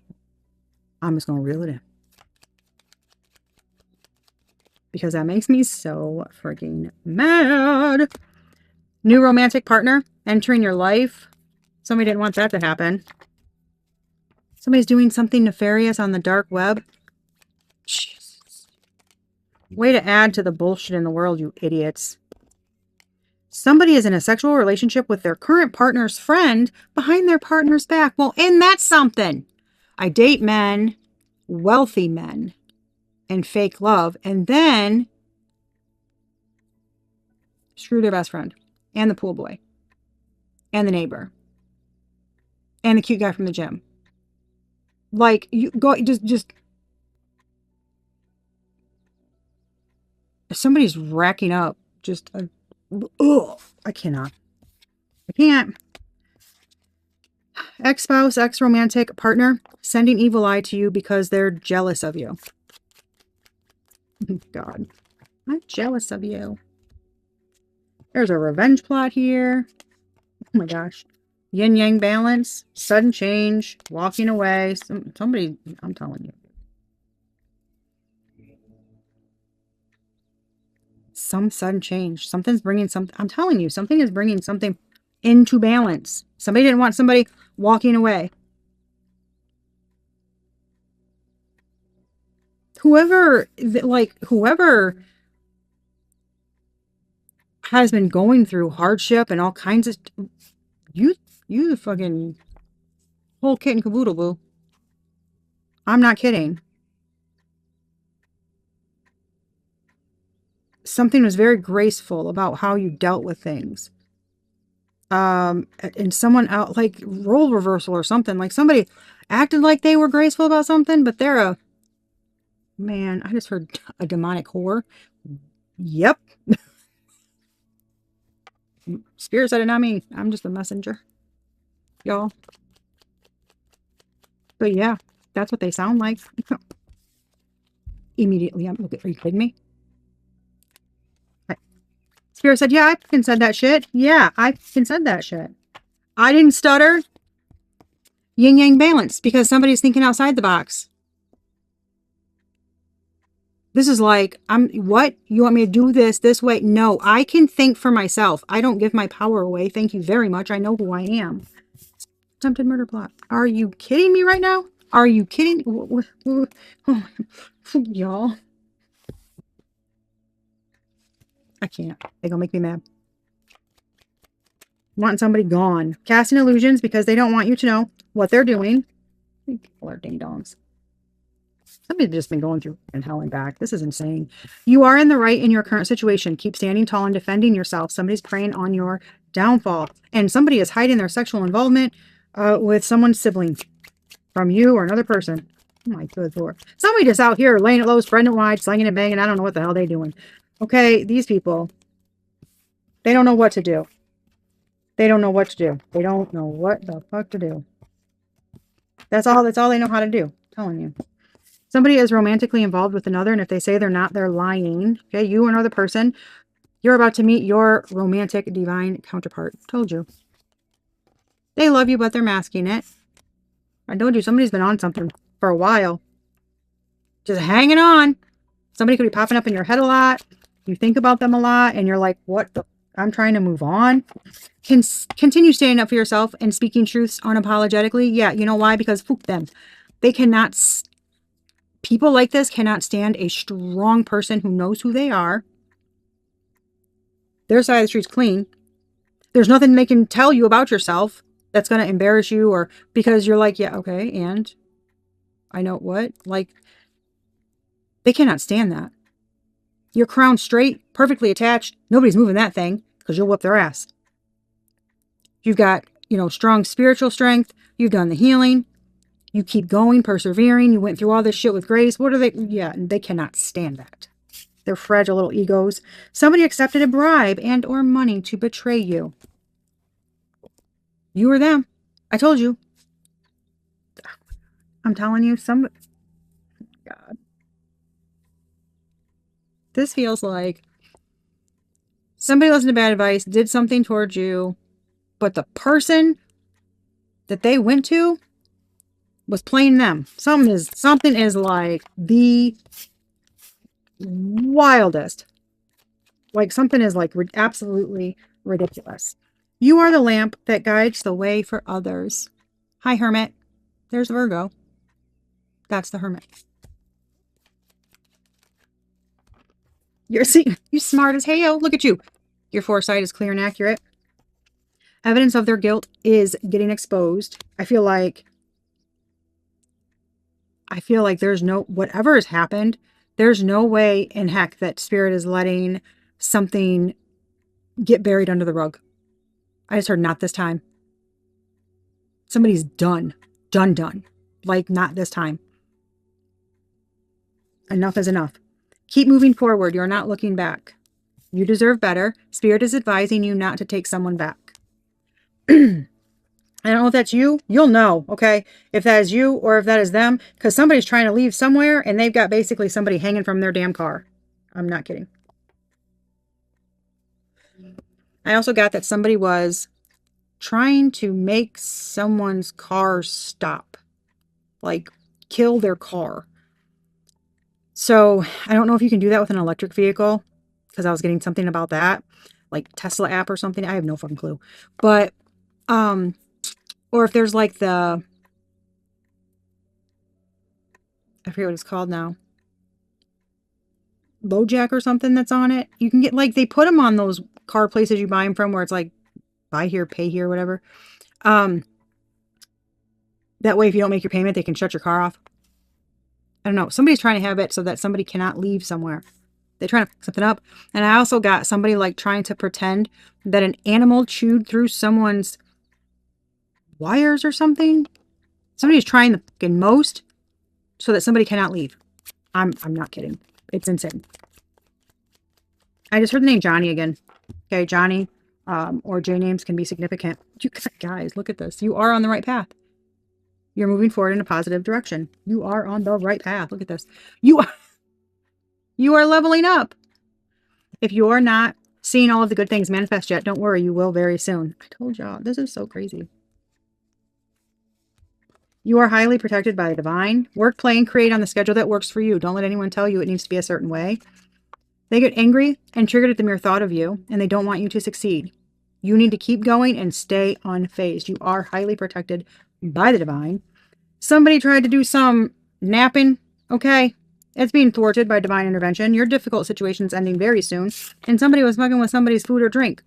I'm just going to reel it in. Because that makes me so freaking mad. New romantic partner entering your life. Somebody didn't want that to happen. Somebody's doing something nefarious on the dark web. Jesus. Way to add to the bullshit in the world, you idiots. Somebody is in a sexual relationship with their current partner's friend behind their partner's back. Well, and that's something. I date men, wealthy men, and fake love, and then screw their best friend, and the pool boy, and the neighbor, and the cute guy from the gym. Like, you go, just, somebody's racking up just a, ugh, I cannot. I can't. Ex-spouse, ex-romantic partner, sending evil eye to you because they're jealous of you. God, I'm jealous of you. There's a revenge plot here. Oh my gosh. Yin-yang balance, sudden change, walking away. Somebody, I'm telling you. Some sudden change. Something's bringing something. I'm telling you, something is bringing something into balance. Somebody didn't want somebody walking away. Whoever has been going through hardship and all kinds of, you the fucking whole kit and caboodle, boo. I'm not kidding. Something was very graceful about how you dealt with things. And someone out, like role reversal or something, like somebody acted like they were graceful about something, but they're a, man, I just heard a demonic whore. Yep. Spirit said it, not me. I'm just a messenger, y'all. But yeah, that's what they sound like. Immediately, I'm looking, are you kidding me? Spirit said, yeah, I can said that shit. Yeah, I can said that shit. I didn't stutter. Yin yang balance, because somebody's thinking outside the box. This is like, what? You want me to do this way? No, I can think for myself. I don't give my power away. Thank you very much. I know who I am. Attempted murder plot. Are you kidding me right now? Are you kidding? Oh, y'all. I can't. They're gonna make me mad. Want somebody gone. Casting illusions because they don't want you to know what they're doing. People are ding dongs. Somebody's just been going through and hell and back. This is insane. You are in the right in your current situation. Keep standing tall and defending yourself. Somebody's preying on your downfall. And somebody is hiding their sexual involvement with someone's sibling from you or another person. Oh my good Lord. Somebody just out here laying it low, spreading it wide, slinging and banging. I don't know what the hell they're doing. Okay, these people, they don't know what to do. They don't know what to do. They don't know what the fuck to do. That's all they know how to do. I'm telling you. Somebody is romantically involved with another, and if they say they're not, they're lying. Okay, you or another person, you're about to meet your romantic divine counterpart. Told you. They love you, but they're masking it. I told you, somebody's been on something for a while. Just hanging on. Somebody could be popping up in your head a lot. You think about them a lot, and you're like, what the? I'm trying to move on. Continue standing up for yourself and speaking truths unapologetically. Yeah, you know why? Because fuck them. They cannot... People like this cannot stand a strong person who knows who they are. Their side of the street's clean. There's nothing they can tell you about yourself that's going to embarrass you, or because you're like, yeah, okay, and I know what? Like, they cannot stand that. You're crowned straight, perfectly attached. Nobody's moving that thing because you'll whip their ass. You've got, strong spiritual strength. You've done the healing. You keep going, persevering. You went through all this shit with grace. What are they? Yeah, they cannot stand that. They're fragile little egos. Somebody accepted a bribe and or money to betray you. You or them. I told you. I'm telling you, God. This feels like somebody listened to bad advice, did something towards you, but the person that they went to was playing them. Something is like the wildest. Like something is like absolutely ridiculous. You are the lamp that guides the way for others. Hi, Hermit. There's Virgo. That's the Hermit. You smart as hell. Look at you. Your foresight is clear and accurate. Evidence of their guilt is getting exposed. I feel like there's whatever has happened, there's no way in heck that Spirit is letting something get buried under the rug. I just heard not this time. Somebody's done. Done. Like, not this time. Enough is enough. Keep moving forward. You're not looking back. You deserve better. Spirit is advising you not to take someone back. I don't know if that's you. You'll know, okay? If that is you or if that is them. Because somebody's trying to leave somewhere and they've got basically somebody hanging from their damn car. I'm not kidding. I also got that somebody was trying to make someone's car stop. Like, kill their car. So, I don't know if you can do that with an electric vehicle. Because I was getting something about that. Like Tesla app or something. I have no fucking clue. But, or if there's like I forget what it's called now. LoJack or something that's on it. You can get, like, they put them on those car places you buy them from where it's like, buy here, pay here, whatever. That way, if you don't make your payment, they can shut your car off. I don't know. Somebody's trying to have it so that somebody cannot leave somewhere. They're trying to pick something up. And I also got somebody like trying to pretend that an animal chewed through someone's wires or something. Somebody's trying the fucking most so that somebody cannot leave. I'm not kidding. It's insane. I just heard the name Johnny again. Okay, Johnny or J names can be significant. You guys, look at this. You are on the right path. You're moving forward in a positive direction. You are on the right path. Look at this. You are leveling up. If you are not seeing all of the good things manifest yet, don't worry. You will very soon. I told y'all. This is so crazy. You are highly protected by the divine. Work, play, and create on the schedule that works for you. Don't let anyone tell you it needs to be a certain way. They get angry and triggered at the mere thought of you, and they don't want you to succeed. You need to keep going and stay unfazed. You are highly protected by the divine. Somebody tried to do some napping, okay? It's being thwarted by divine intervention. Your difficult situation's ending very soon, and somebody was fucking with somebody's food or drink.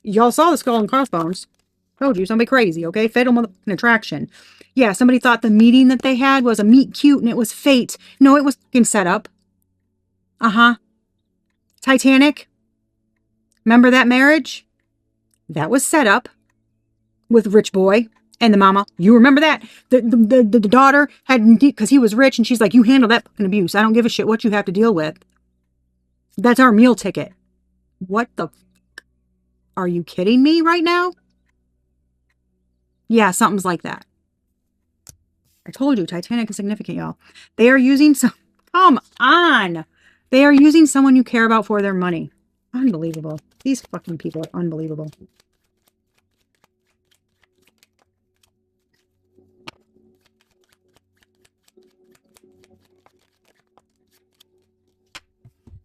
Y'all saw the skull and crossbones. Told you, somebody crazy, okay? Fatal motherfucking attraction. Yeah, somebody thought the meeting that they had was a meet cute and it was fate. No, it was fucking set up. Uh-huh. Titanic. Remember that marriage? That was set up with rich boy and the mama. You remember that? The daughter had, because he was rich, and she's like, you handle that fucking abuse. I don't give a shit what you have to deal with. That's our meal ticket. What the are you kidding me right now? Yeah, something's like that. I told you, Titanic is significant, y'all. They are using some, come on. They are using someone you care about for their money. Unbelievable. These fucking people are unbelievable.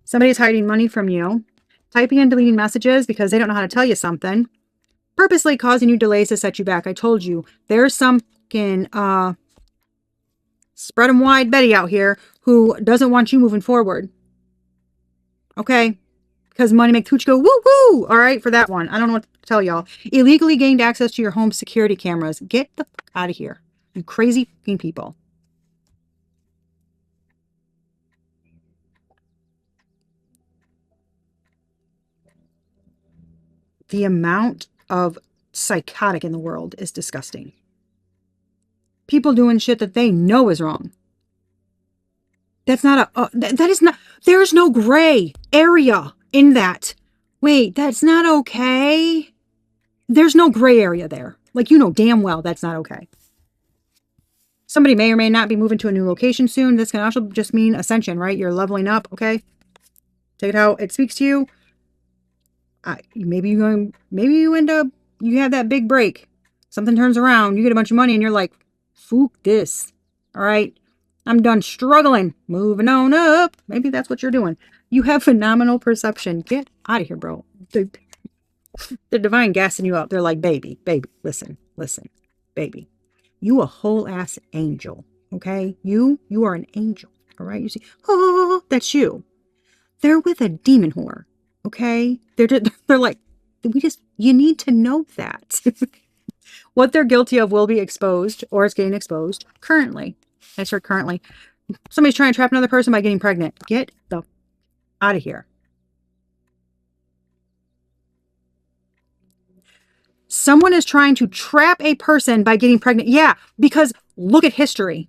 Somebody's hiding money from you, typing and deleting messages because they don't know how to tell you something, purposely causing you delays to set you back. I told you, there's some fucking, spread them wide Betty out here who doesn't want you moving forward. Okay? Because money make Cooch go, woo woo. All right, for that one. I don't know what to tell y'all. Illegally gained access to your home security cameras. Get the fuck out of here. You crazy fucking people. The amount of psychotic in the world is disgusting. People doing shit that they know is wrong. That's not a, that is not, there's no gray area in that. Wait, that's not okay. There's no gray area there. Like, you know damn well that's not okay. Somebody may or may not be moving to a new location soon. This can also just mean ascension, right? You're leveling up, okay? Take it how it speaks to you. Maybe you end up, you have that big break. Something turns around, you get a bunch of money, and you're like, "Fuck this." All right, I'm done struggling. Moving on up. Maybe that's what you're doing. You have phenomenal perception. Get out of here, bro. They're divine gassing you up. They're like, baby, listen, baby. You a whole ass angel, okay? You are an angel, all right? You see, oh, that's you. They're with a demon whore, okay? They're like, you need to know that. What they're guilty of will be exposed, or it's getting exposed currently. I said currently. Somebody's trying to trap another person by getting pregnant. Get the out of here. Someone is trying to trap a person by getting pregnant. Yeah, because look at history.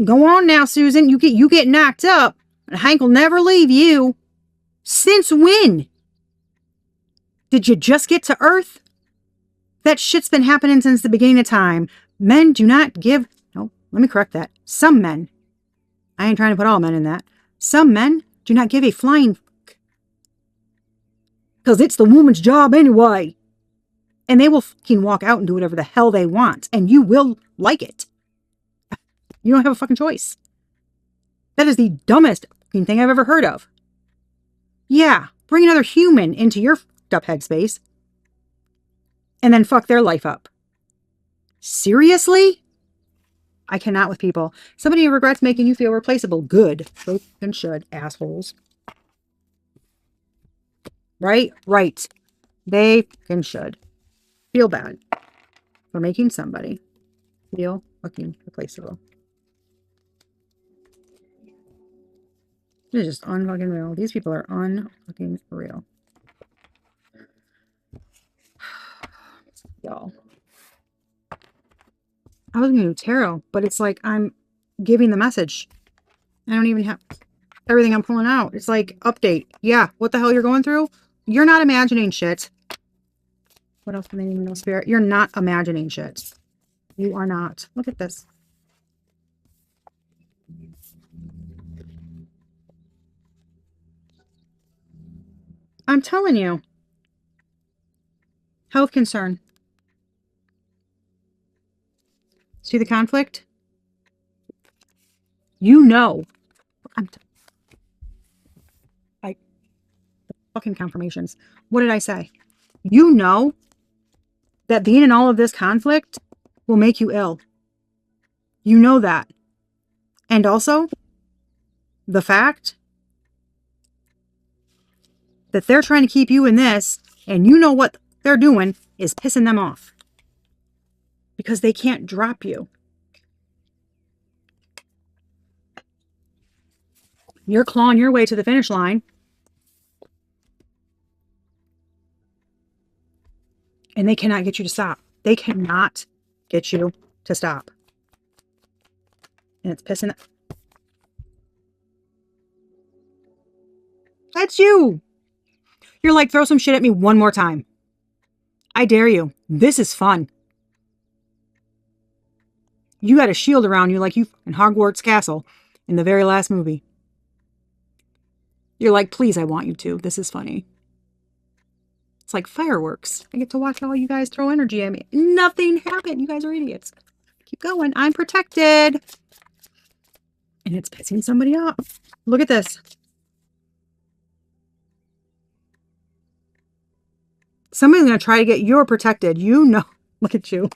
Go on now, Susan. You get knocked up, and Hank will never leave you. Since when? Did you just get to Earth? That shit's been happening since the beginning of time. Men do not give... No, let me correct that. Some men. I ain't trying to put all men in that. Some men do not give a flying fuck. Because it's the woman's job anyway. And they will fucking walk out and do whatever the hell they want. And you will like it. You don't have a fucking choice. That is the dumbest fucking thing I've ever heard of. Yeah, bring another human into your fucked up headspace. And then fuck their life up. Seriously? I cannot with people. Somebody who regrets making you feel replaceable. Good. Both and should, assholes. Right? Right. They fucking should. Feel bad for making somebody feel fucking replaceable. It's just unfucking real. These people are unfucking real. Y'all. I was going to do tarot, but it's like I'm giving the message. I don't even have everything I'm pulling out. It's like, update. Yeah, what the hell you're going through? You're not imagining shit. What else do they need to know, Spirit? You're not imagining shit. You are not. Look at this. I'm telling you. Health concern. See the conflict? You know. Fucking confirmations. What did I say? You know that being in all of this conflict will make you ill. You know that. And also, the fact that they're trying to keep you in this, and you know what they're doing, is pissing them off because they can't drop you. You're clawing your way to the finish line. And they cannot get you to stop. They cannot get you to stop. And it's pissing. That's you. You're like, throw some shit at me one more time. I dare you. This is fun. You got a shield around you like you in Hogwarts Castle in the very last movie. You're like, please, I want you to. This is funny. It's like fireworks. I get to watch all you guys throw energy at me. Nothing happened. You guys are idiots. Keep going. I'm protected. And it's pissing somebody off. Look at this. Somebody's going to try to get you protected. You know. Look at you.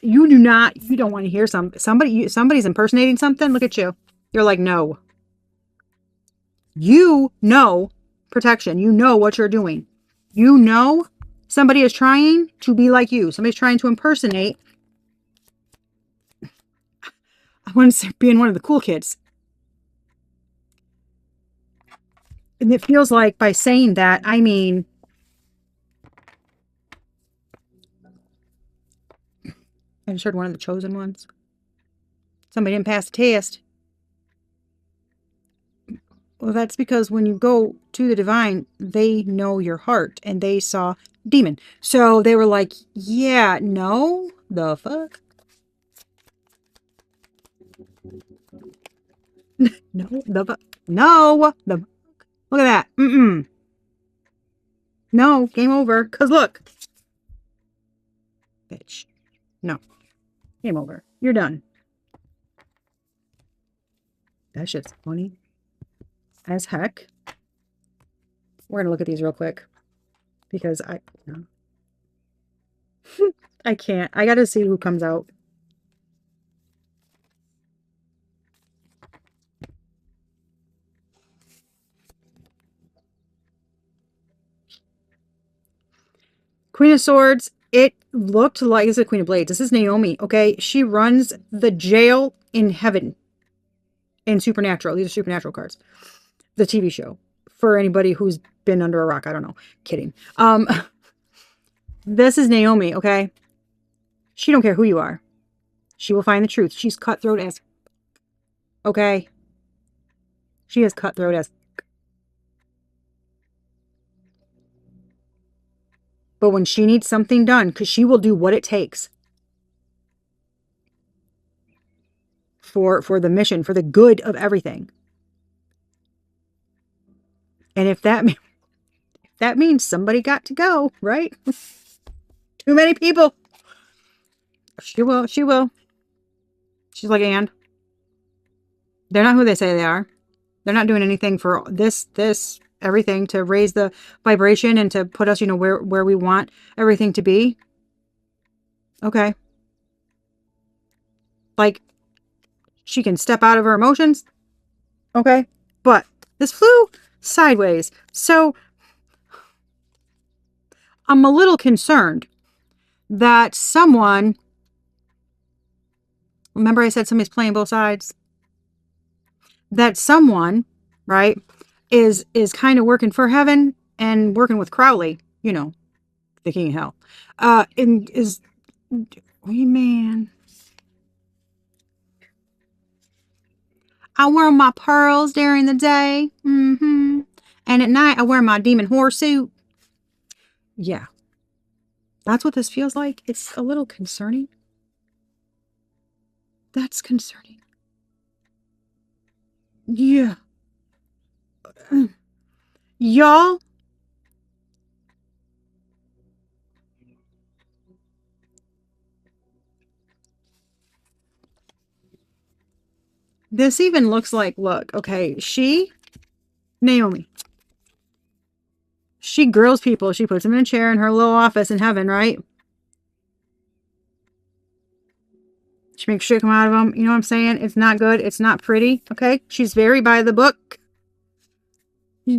You don't want to hear somebody's impersonating something. Look at you. You're like, no. You know protection. You know what you're doing. You know somebody is trying to be like you. Somebody's trying to impersonate. I want to say being one of the cool kids. And it feels like by saying that, I mean, I just heard one of the chosen ones. Somebody didn't pass the test. Well, that's because when you go to the divine, they know your heart and they saw demon. So they were like, yeah, no, the fuck? No, the fuck? No, the fuck? Look at that. Mm-mm. No, game over. Because look. Bitch. No. Game over. You're done. That shit's funny as heck. We're going to look at these real quick. Because I can't. I got to see who comes out. Queen of Swords. It looked like, this is a Queen of Blades. This is Naomi, okay? She runs the jail in heaven. In Supernatural. These are Supernatural cards. The TV show. For anybody who's been under a rock. I don't know. Kidding. This is Naomi, okay? She don't care who you are. She will find the truth. She's cutthroat as... Okay? She is cutthroat as... But when she needs something done, because she will do what it takes for the mission, for the good of everything. And if that means somebody got to go, right? Too many people. She will. She's like, and they're not who they say they are. They're not doing anything for this, everything to raise the vibration and to put us, where we want everything to be. Okay. Like, she can step out of her emotions. Okay. But this flew sideways. So I'm a little concerned that someone, remember I said somebody's playing both sides? That someone, right, is kind of working for heaven and working with Crowley, the king of hell. And is, man. I wear my pearls during the day. And at night, I wear my demon whore suit. Yeah. That's what this feels like. It's a little concerning. That's concerning. Yeah. Y'all. This even looks like, look, okay, Naomi, she grills people. She puts them in a chair in her little office in heaven, right? She makes shit come out of them. You know what I'm saying? It's not good. It's not pretty. Okay? She's very by the book.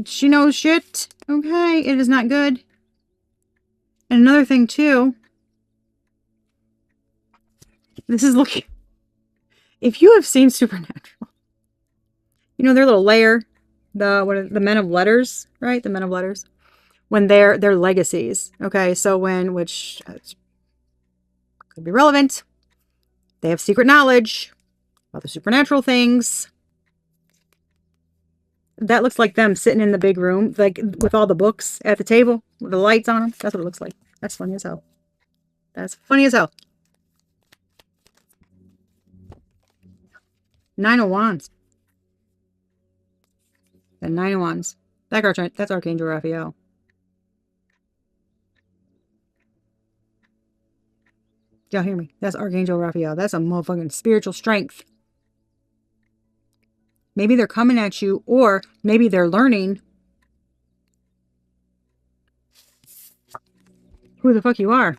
She knows shit. Okay? It is not good. And another thing too, this is looking, if you have seen Supernatural, you know their little layer, the men of letters, right? The men of letters. When their legacies, okay? So which could be relevant, they have secret knowledge about the supernatural things. That looks like them sitting in the big room, like with all the books at the table, with the lights on them. That's what it looks like. That's funny as hell. That's funny as hell. Nine of Wands. The Nine of Wands. That's Archangel Raphael. Y'all hear me? That's Archangel Raphael. That's a motherfucking spiritual strength. Maybe they're coming at you, or maybe they're learning who the fuck you are.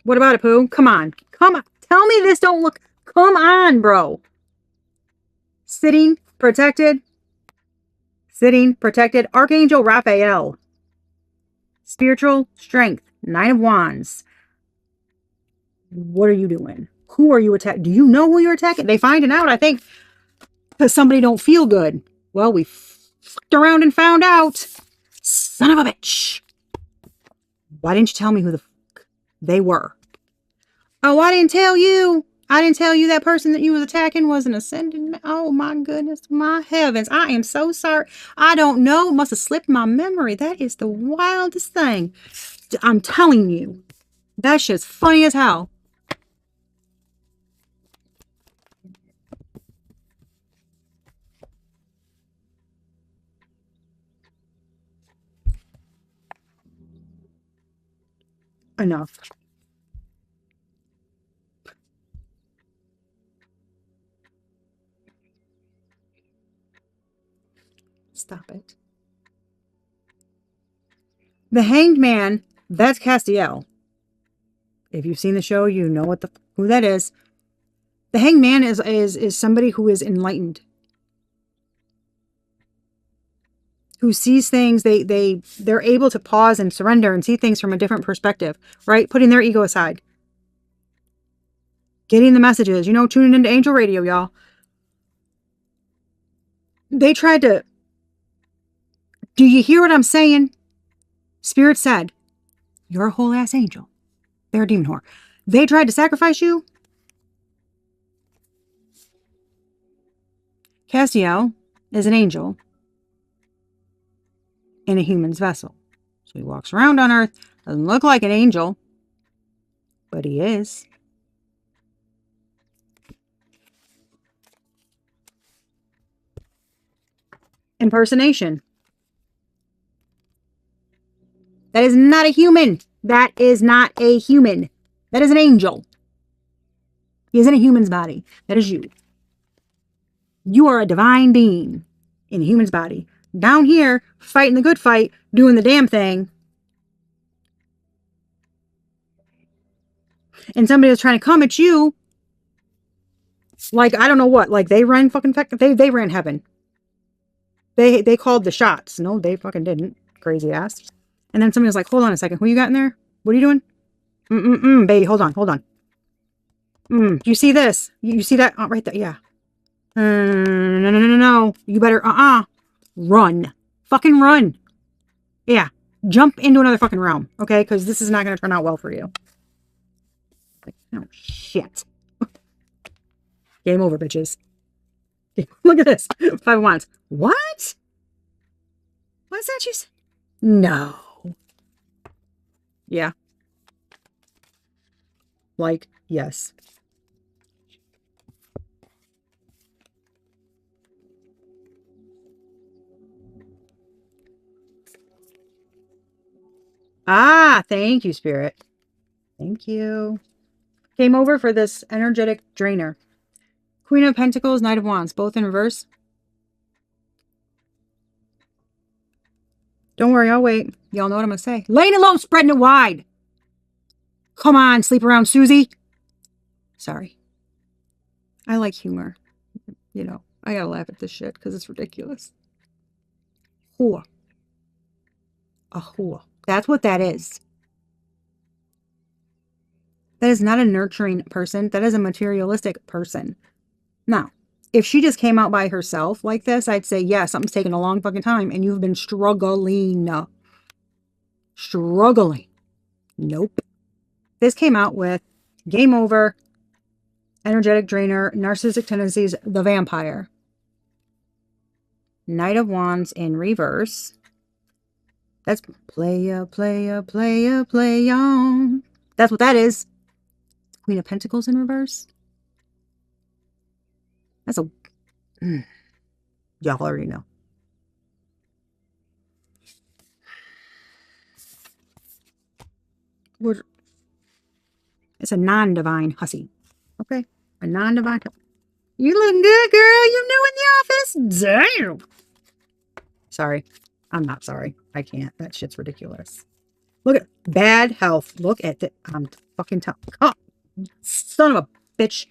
What about it, Pooh? Come on. Come on. Tell me this don't look... Come on, bro. Sitting, protected. Sitting, protected. Archangel Raphael. Spiritual strength. Nine of Wands. What are you doing? Who are you attacking? Do you know who you're attacking? They finding out, I think, because somebody don't feel good. Well, we fucked around and found out. Son of a bitch. Why didn't you tell me who the fuck they were? Oh, I didn't tell you. I didn't tell you that person that you was attacking was an ascendant. Oh, my goodness. My heavens. I am so sorry. I don't know. It must have slipped my memory. That is the wildest thing. I'm telling you. That shit's funny as hell. Enough. Stop it. The Hanged Man, that's Castiel. If you've seen the show, you know who that is. The Hanged Man is somebody who is enlightened, who sees things. They're able to pause and surrender and see things from a different perspective, right? Putting their ego aside, getting the messages. Tuning into angel radio, y'all. They tried to. Do you hear what I'm saying? Spirit said, "You're a whole ass angel." They're a demon whore. They tried to sacrifice you. Castiel is an angel in a human's vessel. So he walks around on earth, doesn't look like an angel, but he is. Impersonation. That is not a human. That is not a human. That is an angel. He is in a human's body. That is you. You are a divine being in a human's body. Down here, fighting the good fight, doing the damn thing. And somebody was trying to come at you. Like, I don't know what. Like, they ran fucking... They ran heaven. They called the shots. No, they fucking didn't. Crazy ass. And then somebody was like, hold on a second. Who you got in there? What are you doing? Baby, hold on. You see this? You see that? Oh, right there. Yeah. No. You better, run. Fucking run. Yeah. Jump into another fucking realm. Okay? Because this is not going to turn out well for you. Like, oh, shit. Game over, bitches. Look at this. 5 of Wands. What? What's that you say? No. Yeah. Like, yes. Thank you, Spirit. Thank you. Came over for this energetic drainer. Queen of Pentacles, Knight of Wands, both in reverse. Don't worry, I'll wait. Y'all know what I'm going to say. Laying it low, spreading it wide. Come on, sleep around, Susie. Sorry. I like humor. I gotta laugh at this shit because it's ridiculous. Whore. A whore. That's what that is. That is not a nurturing person. That is a materialistic person. Now, if she just came out by herself like this, I'd say, yeah, something's taking a long fucking time and you've been struggling. Struggling. Nope. This came out with game over, energetic drainer, narcissistic tendencies, the vampire. Knight of Wands in reverse. That's playa, playa, playa, play on. That's what that is. Queen of Pentacles in reverse. That's a... y'all already know. It's a non-divine hussy. Okay? A non-divine... You look good, girl. You're new in the office. Damn. Sorry. I'm not sorry. I can't. That shit's ridiculous. Look at bad health. Look at it. I'm fucking telling. Oh, son of a bitch.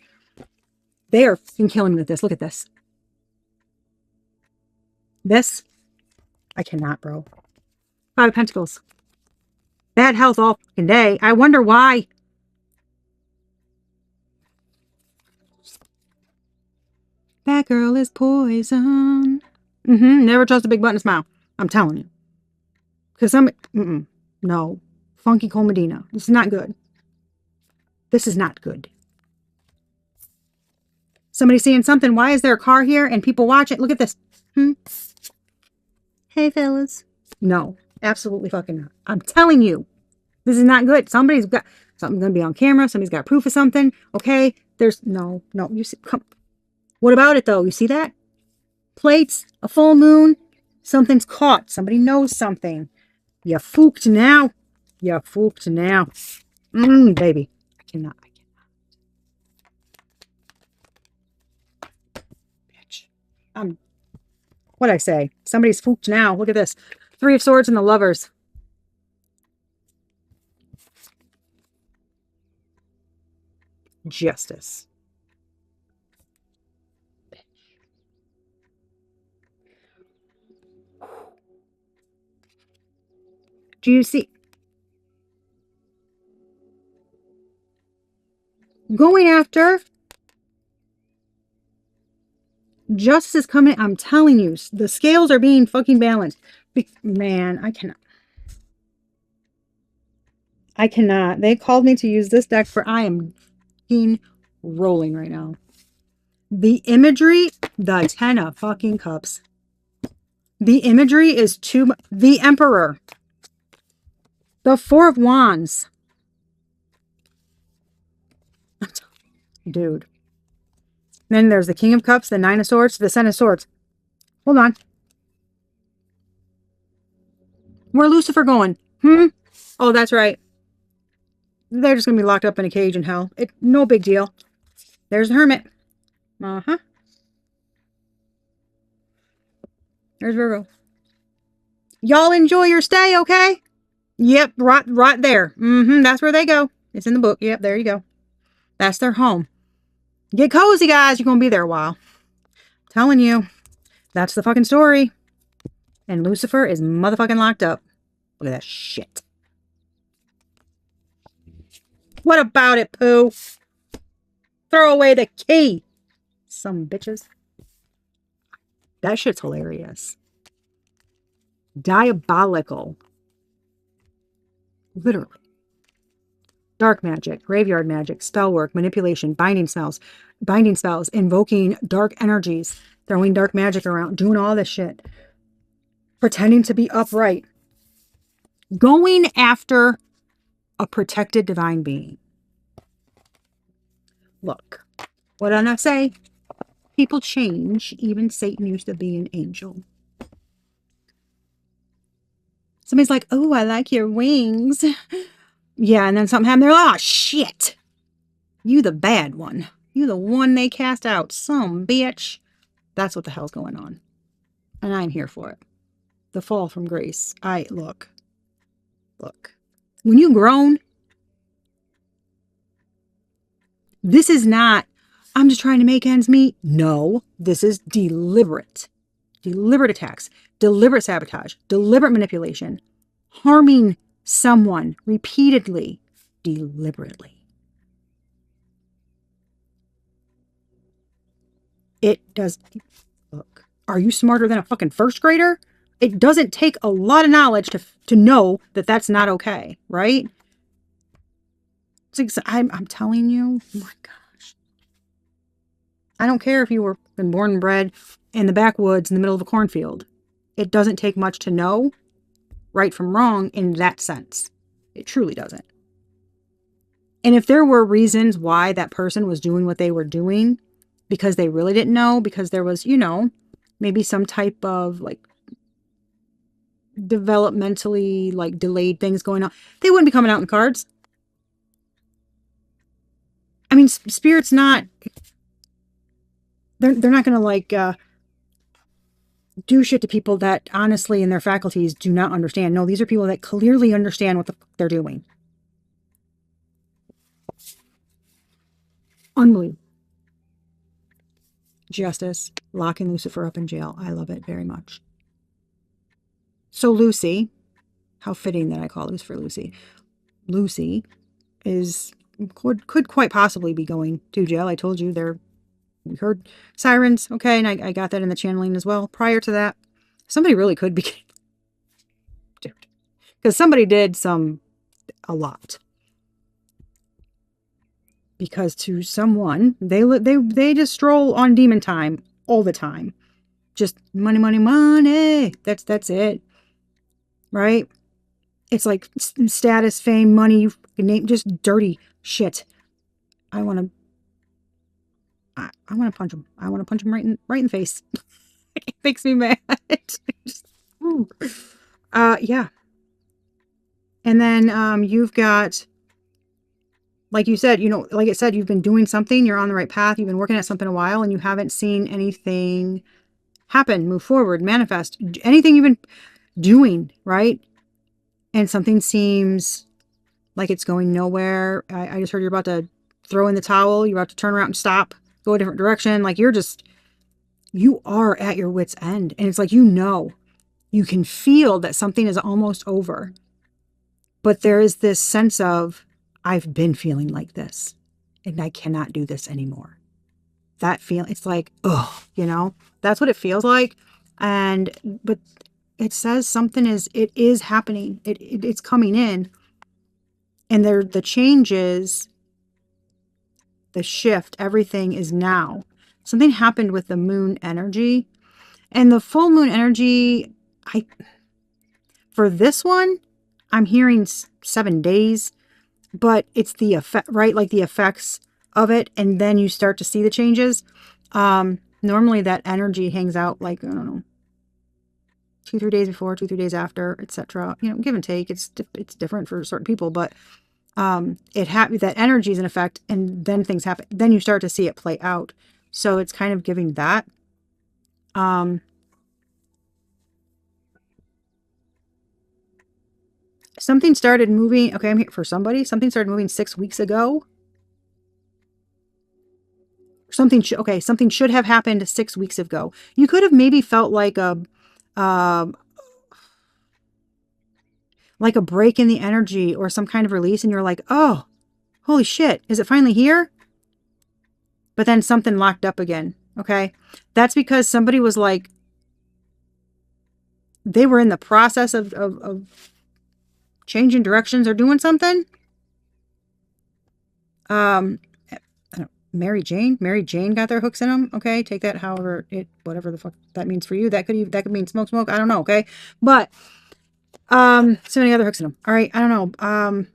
They are fucking killing me with this. Look at this. This. I cannot, bro. Five of Pentacles. Bad health all fucking day. I wonder why. That girl is poison. Never trust a big button smile. I'm telling you. Because some... no. Funky Cole Medina. This is not good. This is not good. Somebody seeing something. Why is there a car here and people watch it? Look at this. Hey, fellas. No. Absolutely fucking not. I'm telling you. This is not good. Somebody's got... something's going to be on camera. Somebody's got proof of something. Okay? There's... No. You see... Come... What about it, though? You see that? Plates, a full moon, something's caught. Somebody knows something. You fooked now. You fooked now. Baby. I cannot. Bitch. What'd I say? Somebody's fooked now. Look at this. Three of Swords and the Lovers. Justice. Do you see? Going after. Justice is coming. I'm telling you. The scales are being fucking balanced. Man, I cannot. I cannot. They called me to use this deck for... I am fucking rolling right now. The imagery. The 10 of fucking cups. The imagery is too much. The Emperor. The Four of Wands. Dude. Then there's the King of Cups, the Nine of Swords, the Ten of Swords. Hold on. Where Lucifer going? Oh, that's right. They're just going to be locked up in a cage in hell. No big deal. There's the Hermit. There's Virgo. Y'all enjoy your stay, okay? Yep, right there. That's where they go. It's in the book. Yep, there you go. That's their home. Get cozy, guys. You're going to be there a while. I'm telling you. That's the fucking story. And Lucifer is motherfucking locked up. Look at that shit. What about it, Pooh? Throw away the key. Some bitches. That shit's hilarious. Diabolical. Literally. Dark magic, graveyard magic, spell work, manipulation, binding spells, invoking dark energies, throwing dark magic around, doing all this shit. Pretending to be upright. Going after a protected divine being. Look, what did I say? People change. Even Satan used to be an angel. Somebody's like, oh, I like your wings. Yeah, and then something happened. They're like, oh, shit. You the bad one. You the one they cast out. Some bitch. That's what the hell's going on. And I'm here for it. The fall from grace. Look. When you've grown, this is not, I'm just trying to make ends meet. No, this is deliberate. Deliberate attacks. Deliberate sabotage. Deliberate manipulation. Harming someone repeatedly, deliberately. It does. Look, are you smarter than a fucking first grader? It doesn't take a lot of knowledge to know that that's not okay, right? I'm telling you, oh my gosh. I don't care if you were born and bred in the backwoods in the middle of a cornfield. It doesn't take much to know right from wrong in that sense. It truly doesn't. And if there were reasons why that person was doing what they were doing because they really didn't know, because there was, maybe some type of like developmentally like delayed things going on, they wouldn't be coming out in cards. I mean, spirit's not, they're not going to like do shit to people that honestly in their faculties do not understand. No, these are people that clearly understand what they're doing. Unbelievable. Justice, locking Lucifer up in jail. I love it very much. So Lucy, how fitting that I call Lucifer Lucy. Lucy could quite possibly be going to jail. I told you we heard sirens, okay, and I got that in the channeling as well. Prior to that, somebody really could be, dude, because somebody did a lot. Because to someone, they just stroll on demon time all the time, just money, money, money. That's it, right? It's like status, fame, money, name, just dirty shit. I want to. I want to punch him. I want to punch him right in the face. It makes me mad. Just, yeah. And then you've got, like you said, like it said, you've been doing something. You're on the right path. You've been working at something a while, and you haven't seen anything happen, move forward, manifest, anything you've been doing, right? And something seems like it's going nowhere. I just heard you're about to throw in the towel. You're about to turn around and stop, go a different direction. Like you are at your wit's end. And it's like, you can feel that something is almost over. But there is this sense of, I've been feeling like this and I cannot do this anymore. That feeling, it's like, that's what it feels like. But it says it is happening. It's coming in. And the changes, the shift, everything is now. Something happened with the moon energy. And the full moon energy, for this one, I'm hearing 7 days, but it's the effect, right? Like the effects of it. And then you start to see the changes. Normally that energy hangs out like, I don't know, 2-3 days before, 2-3 days after, etc. Give and take. It's different for certain people, but that energy is in effect, and then things happen. Then you start to see it play out. So it's kind of giving that. Something started moving. Okay, I'm here for somebody. Something started moving 6 weeks ago. Something should have happened 6 weeks ago. You could have maybe felt like a break in the energy or some kind of release, and you're like, oh, holy shit, is it finally here? But then something locked up again. Okay, that's because somebody was like, they were in the process of changing directions or doing something. Mary Jane got their hooks in them. Okay, take that however whatever the fuck that means for you. That could mean smoke. I don't know. Okay, but so many other hooks in them. All right, I don't know.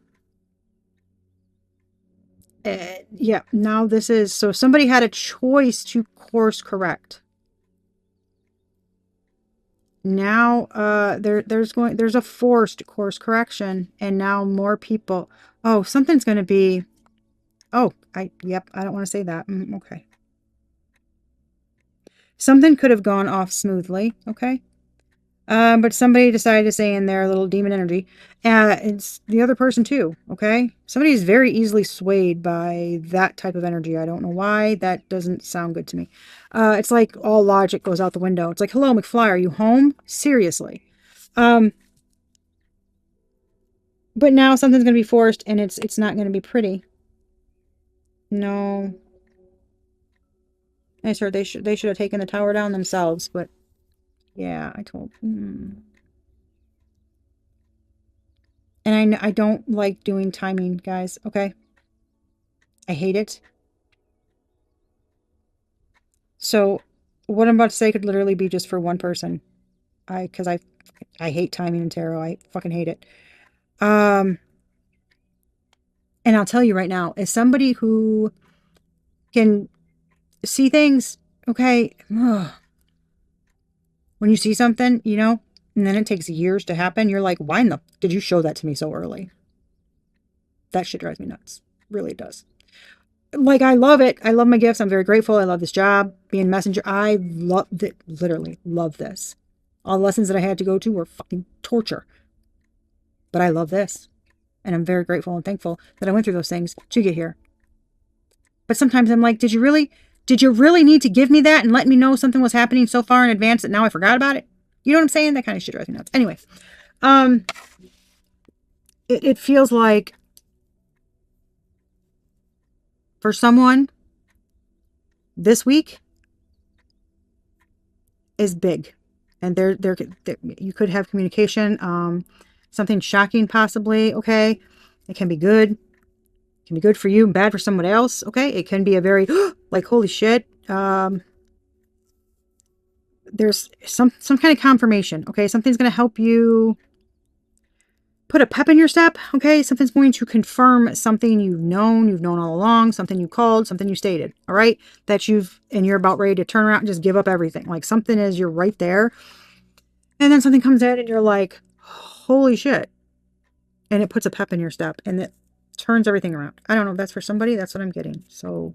Yeah. Now this is so somebody had a choice to course correct. Now there's a forced course correction, and now more people. Oh, something's going to be. Oh, I don't want to say that. Okay. Something could have gone off smoothly, okay? But somebody decided to stay in their little demon energy. It's the other person too, okay? Somebody is very easily swayed by that type of energy. I don't know why. That doesn't sound good to me. It's like all logic goes out the window. It's like, hello, McFly, are you home? Seriously. But now something's going to be forced and it's not going to be pretty. No. I heard they should have taken the tower down themselves, but yeah, I told. And I don't like doing timing, guys, okay? I hate it. So what I'm about to say could literally be just for one person. Because I hate timing in tarot. I fucking hate it. Um, and I'll tell you right now, as somebody who can see things, okay, ugh, when you see something, and then it takes years to happen, you're like, why in the did you show that to me so early? That shit drives me nuts. Really does. Like, I love it. I love my gifts. I'm very grateful. I love this job, being messenger. I love it. Literally love this. All the lessons that I had to go to were fucking torture. But I love this. And I'm very grateful and thankful that I went through those things to get here. But sometimes I'm like, did you really need to give me that and let me know something was happening so far in advance that now I forgot about it? You know what I'm saying? That kind of shit drives me nuts. Anyway, um, it feels like for someone this week is big, and they're you could have communication, something shocking possibly. Okay, it can be good. It can be good for you and bad for someone else. Okay, it can be a very like holy shit. There's some kind of confirmation. Okay, something's going to help you put a pep in your step. Okay, something's going to confirm something you've known all along, something you called, something you stated. All right, and you're about ready to turn around and just give up everything. Like something is, you're right there, and then something comes in and you're like, holy shit, and it puts a pep in your step and it turns everything around. I don't know if that's for somebody. That's what I'm getting. So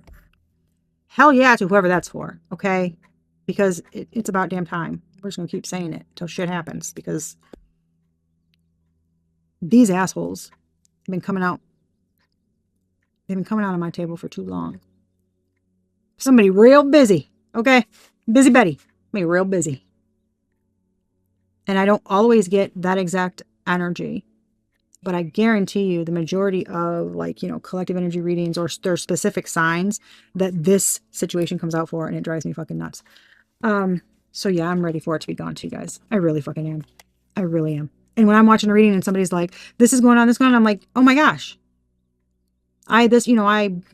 hell yeah to whoever that's for. Okay, because it's about damn time. We're just gonna keep saying it till shit happens, because these assholes have been coming out. They've been coming out on my table for too long. Somebody real busy. Okay, busy Betty. Me real busy. And I don't always get that exact energy, but I guarantee you the majority of, like, collective energy readings, or there's specific signs that this situation comes out for, and it drives me fucking nuts. So yeah, I'm ready for it to be gone too, guys. I really fucking am. I really am. And when I'm watching a reading and somebody's like, this is going on, I'm like, oh my gosh. I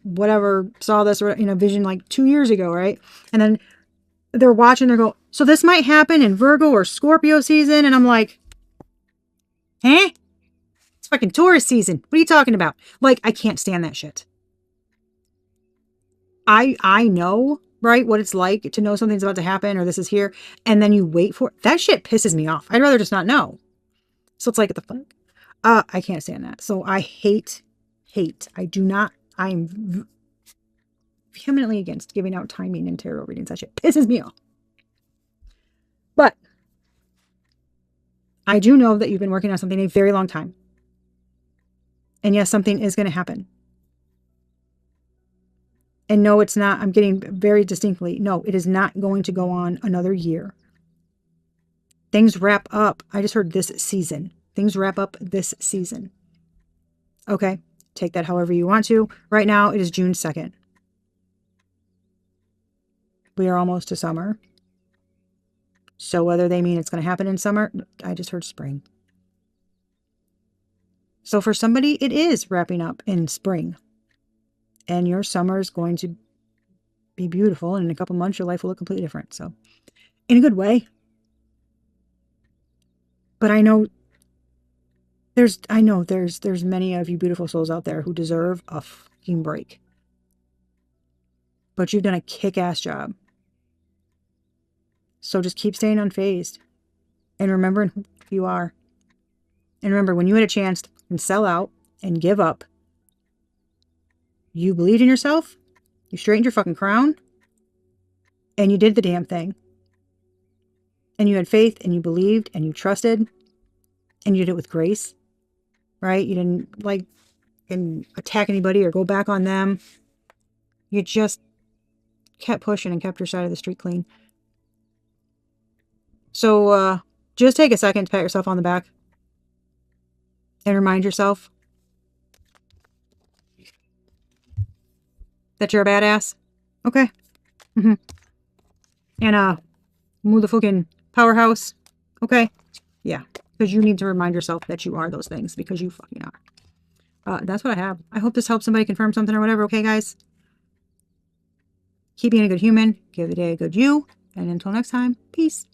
whatever, saw this in a vision like 2 years ago, right? And then they're watching, they go, so this might happen in Virgo or Scorpio season. And I'm like, huh? It's fucking Taurus season. What are you talking about? Like, I can't stand that shit. I know, right, what it's like to know something's about to happen or this is here, and then you wait for it. That shit pisses me off. I'd rather just not know. So it's like, what the fuck? I can't stand that. So I hate. I do not. I'm vehemently against giving out timing and tarot readings. That shit pisses me off. But I do know that you've been working on something a very long time. And yes, something is going to happen. And no, it's not. I'm getting very distinctly, no, it is not going to go on another year. Things wrap up. I just heard this season. Things wrap up this season. Okay, take that however you want to. Right now, it is June 2nd. We are almost to summer. So whether they mean it's going to happen in summer, I just heard spring. So for somebody, it is wrapping up in spring. And your summer is going to be beautiful. And in a couple months, your life will look completely different. So in a good way. But I know there's many of you beautiful souls out there who deserve a fucking break. But you've done a kick-ass job. So just keep staying unfazed. And remembering who you are. And remember, when you had a chance to sell out and give up, you believed in yourself, you straightened your fucking crown, and you did the damn thing. And you had faith, and you believed, and you trusted, and you did it with grace, right? You didn't attack anybody or go back on them. You just kept pushing and kept your side of the street clean. So just take a second to pat yourself on the back. And remind yourself that you're a badass. Okay. And motherfucking powerhouse. Okay. Yeah. Because you need to remind yourself that you are those things, because you fucking are. That's what I have. I hope this helps somebody confirm something or whatever. Okay, guys? Keep being a good human. Give the day a good you. And until next time, peace.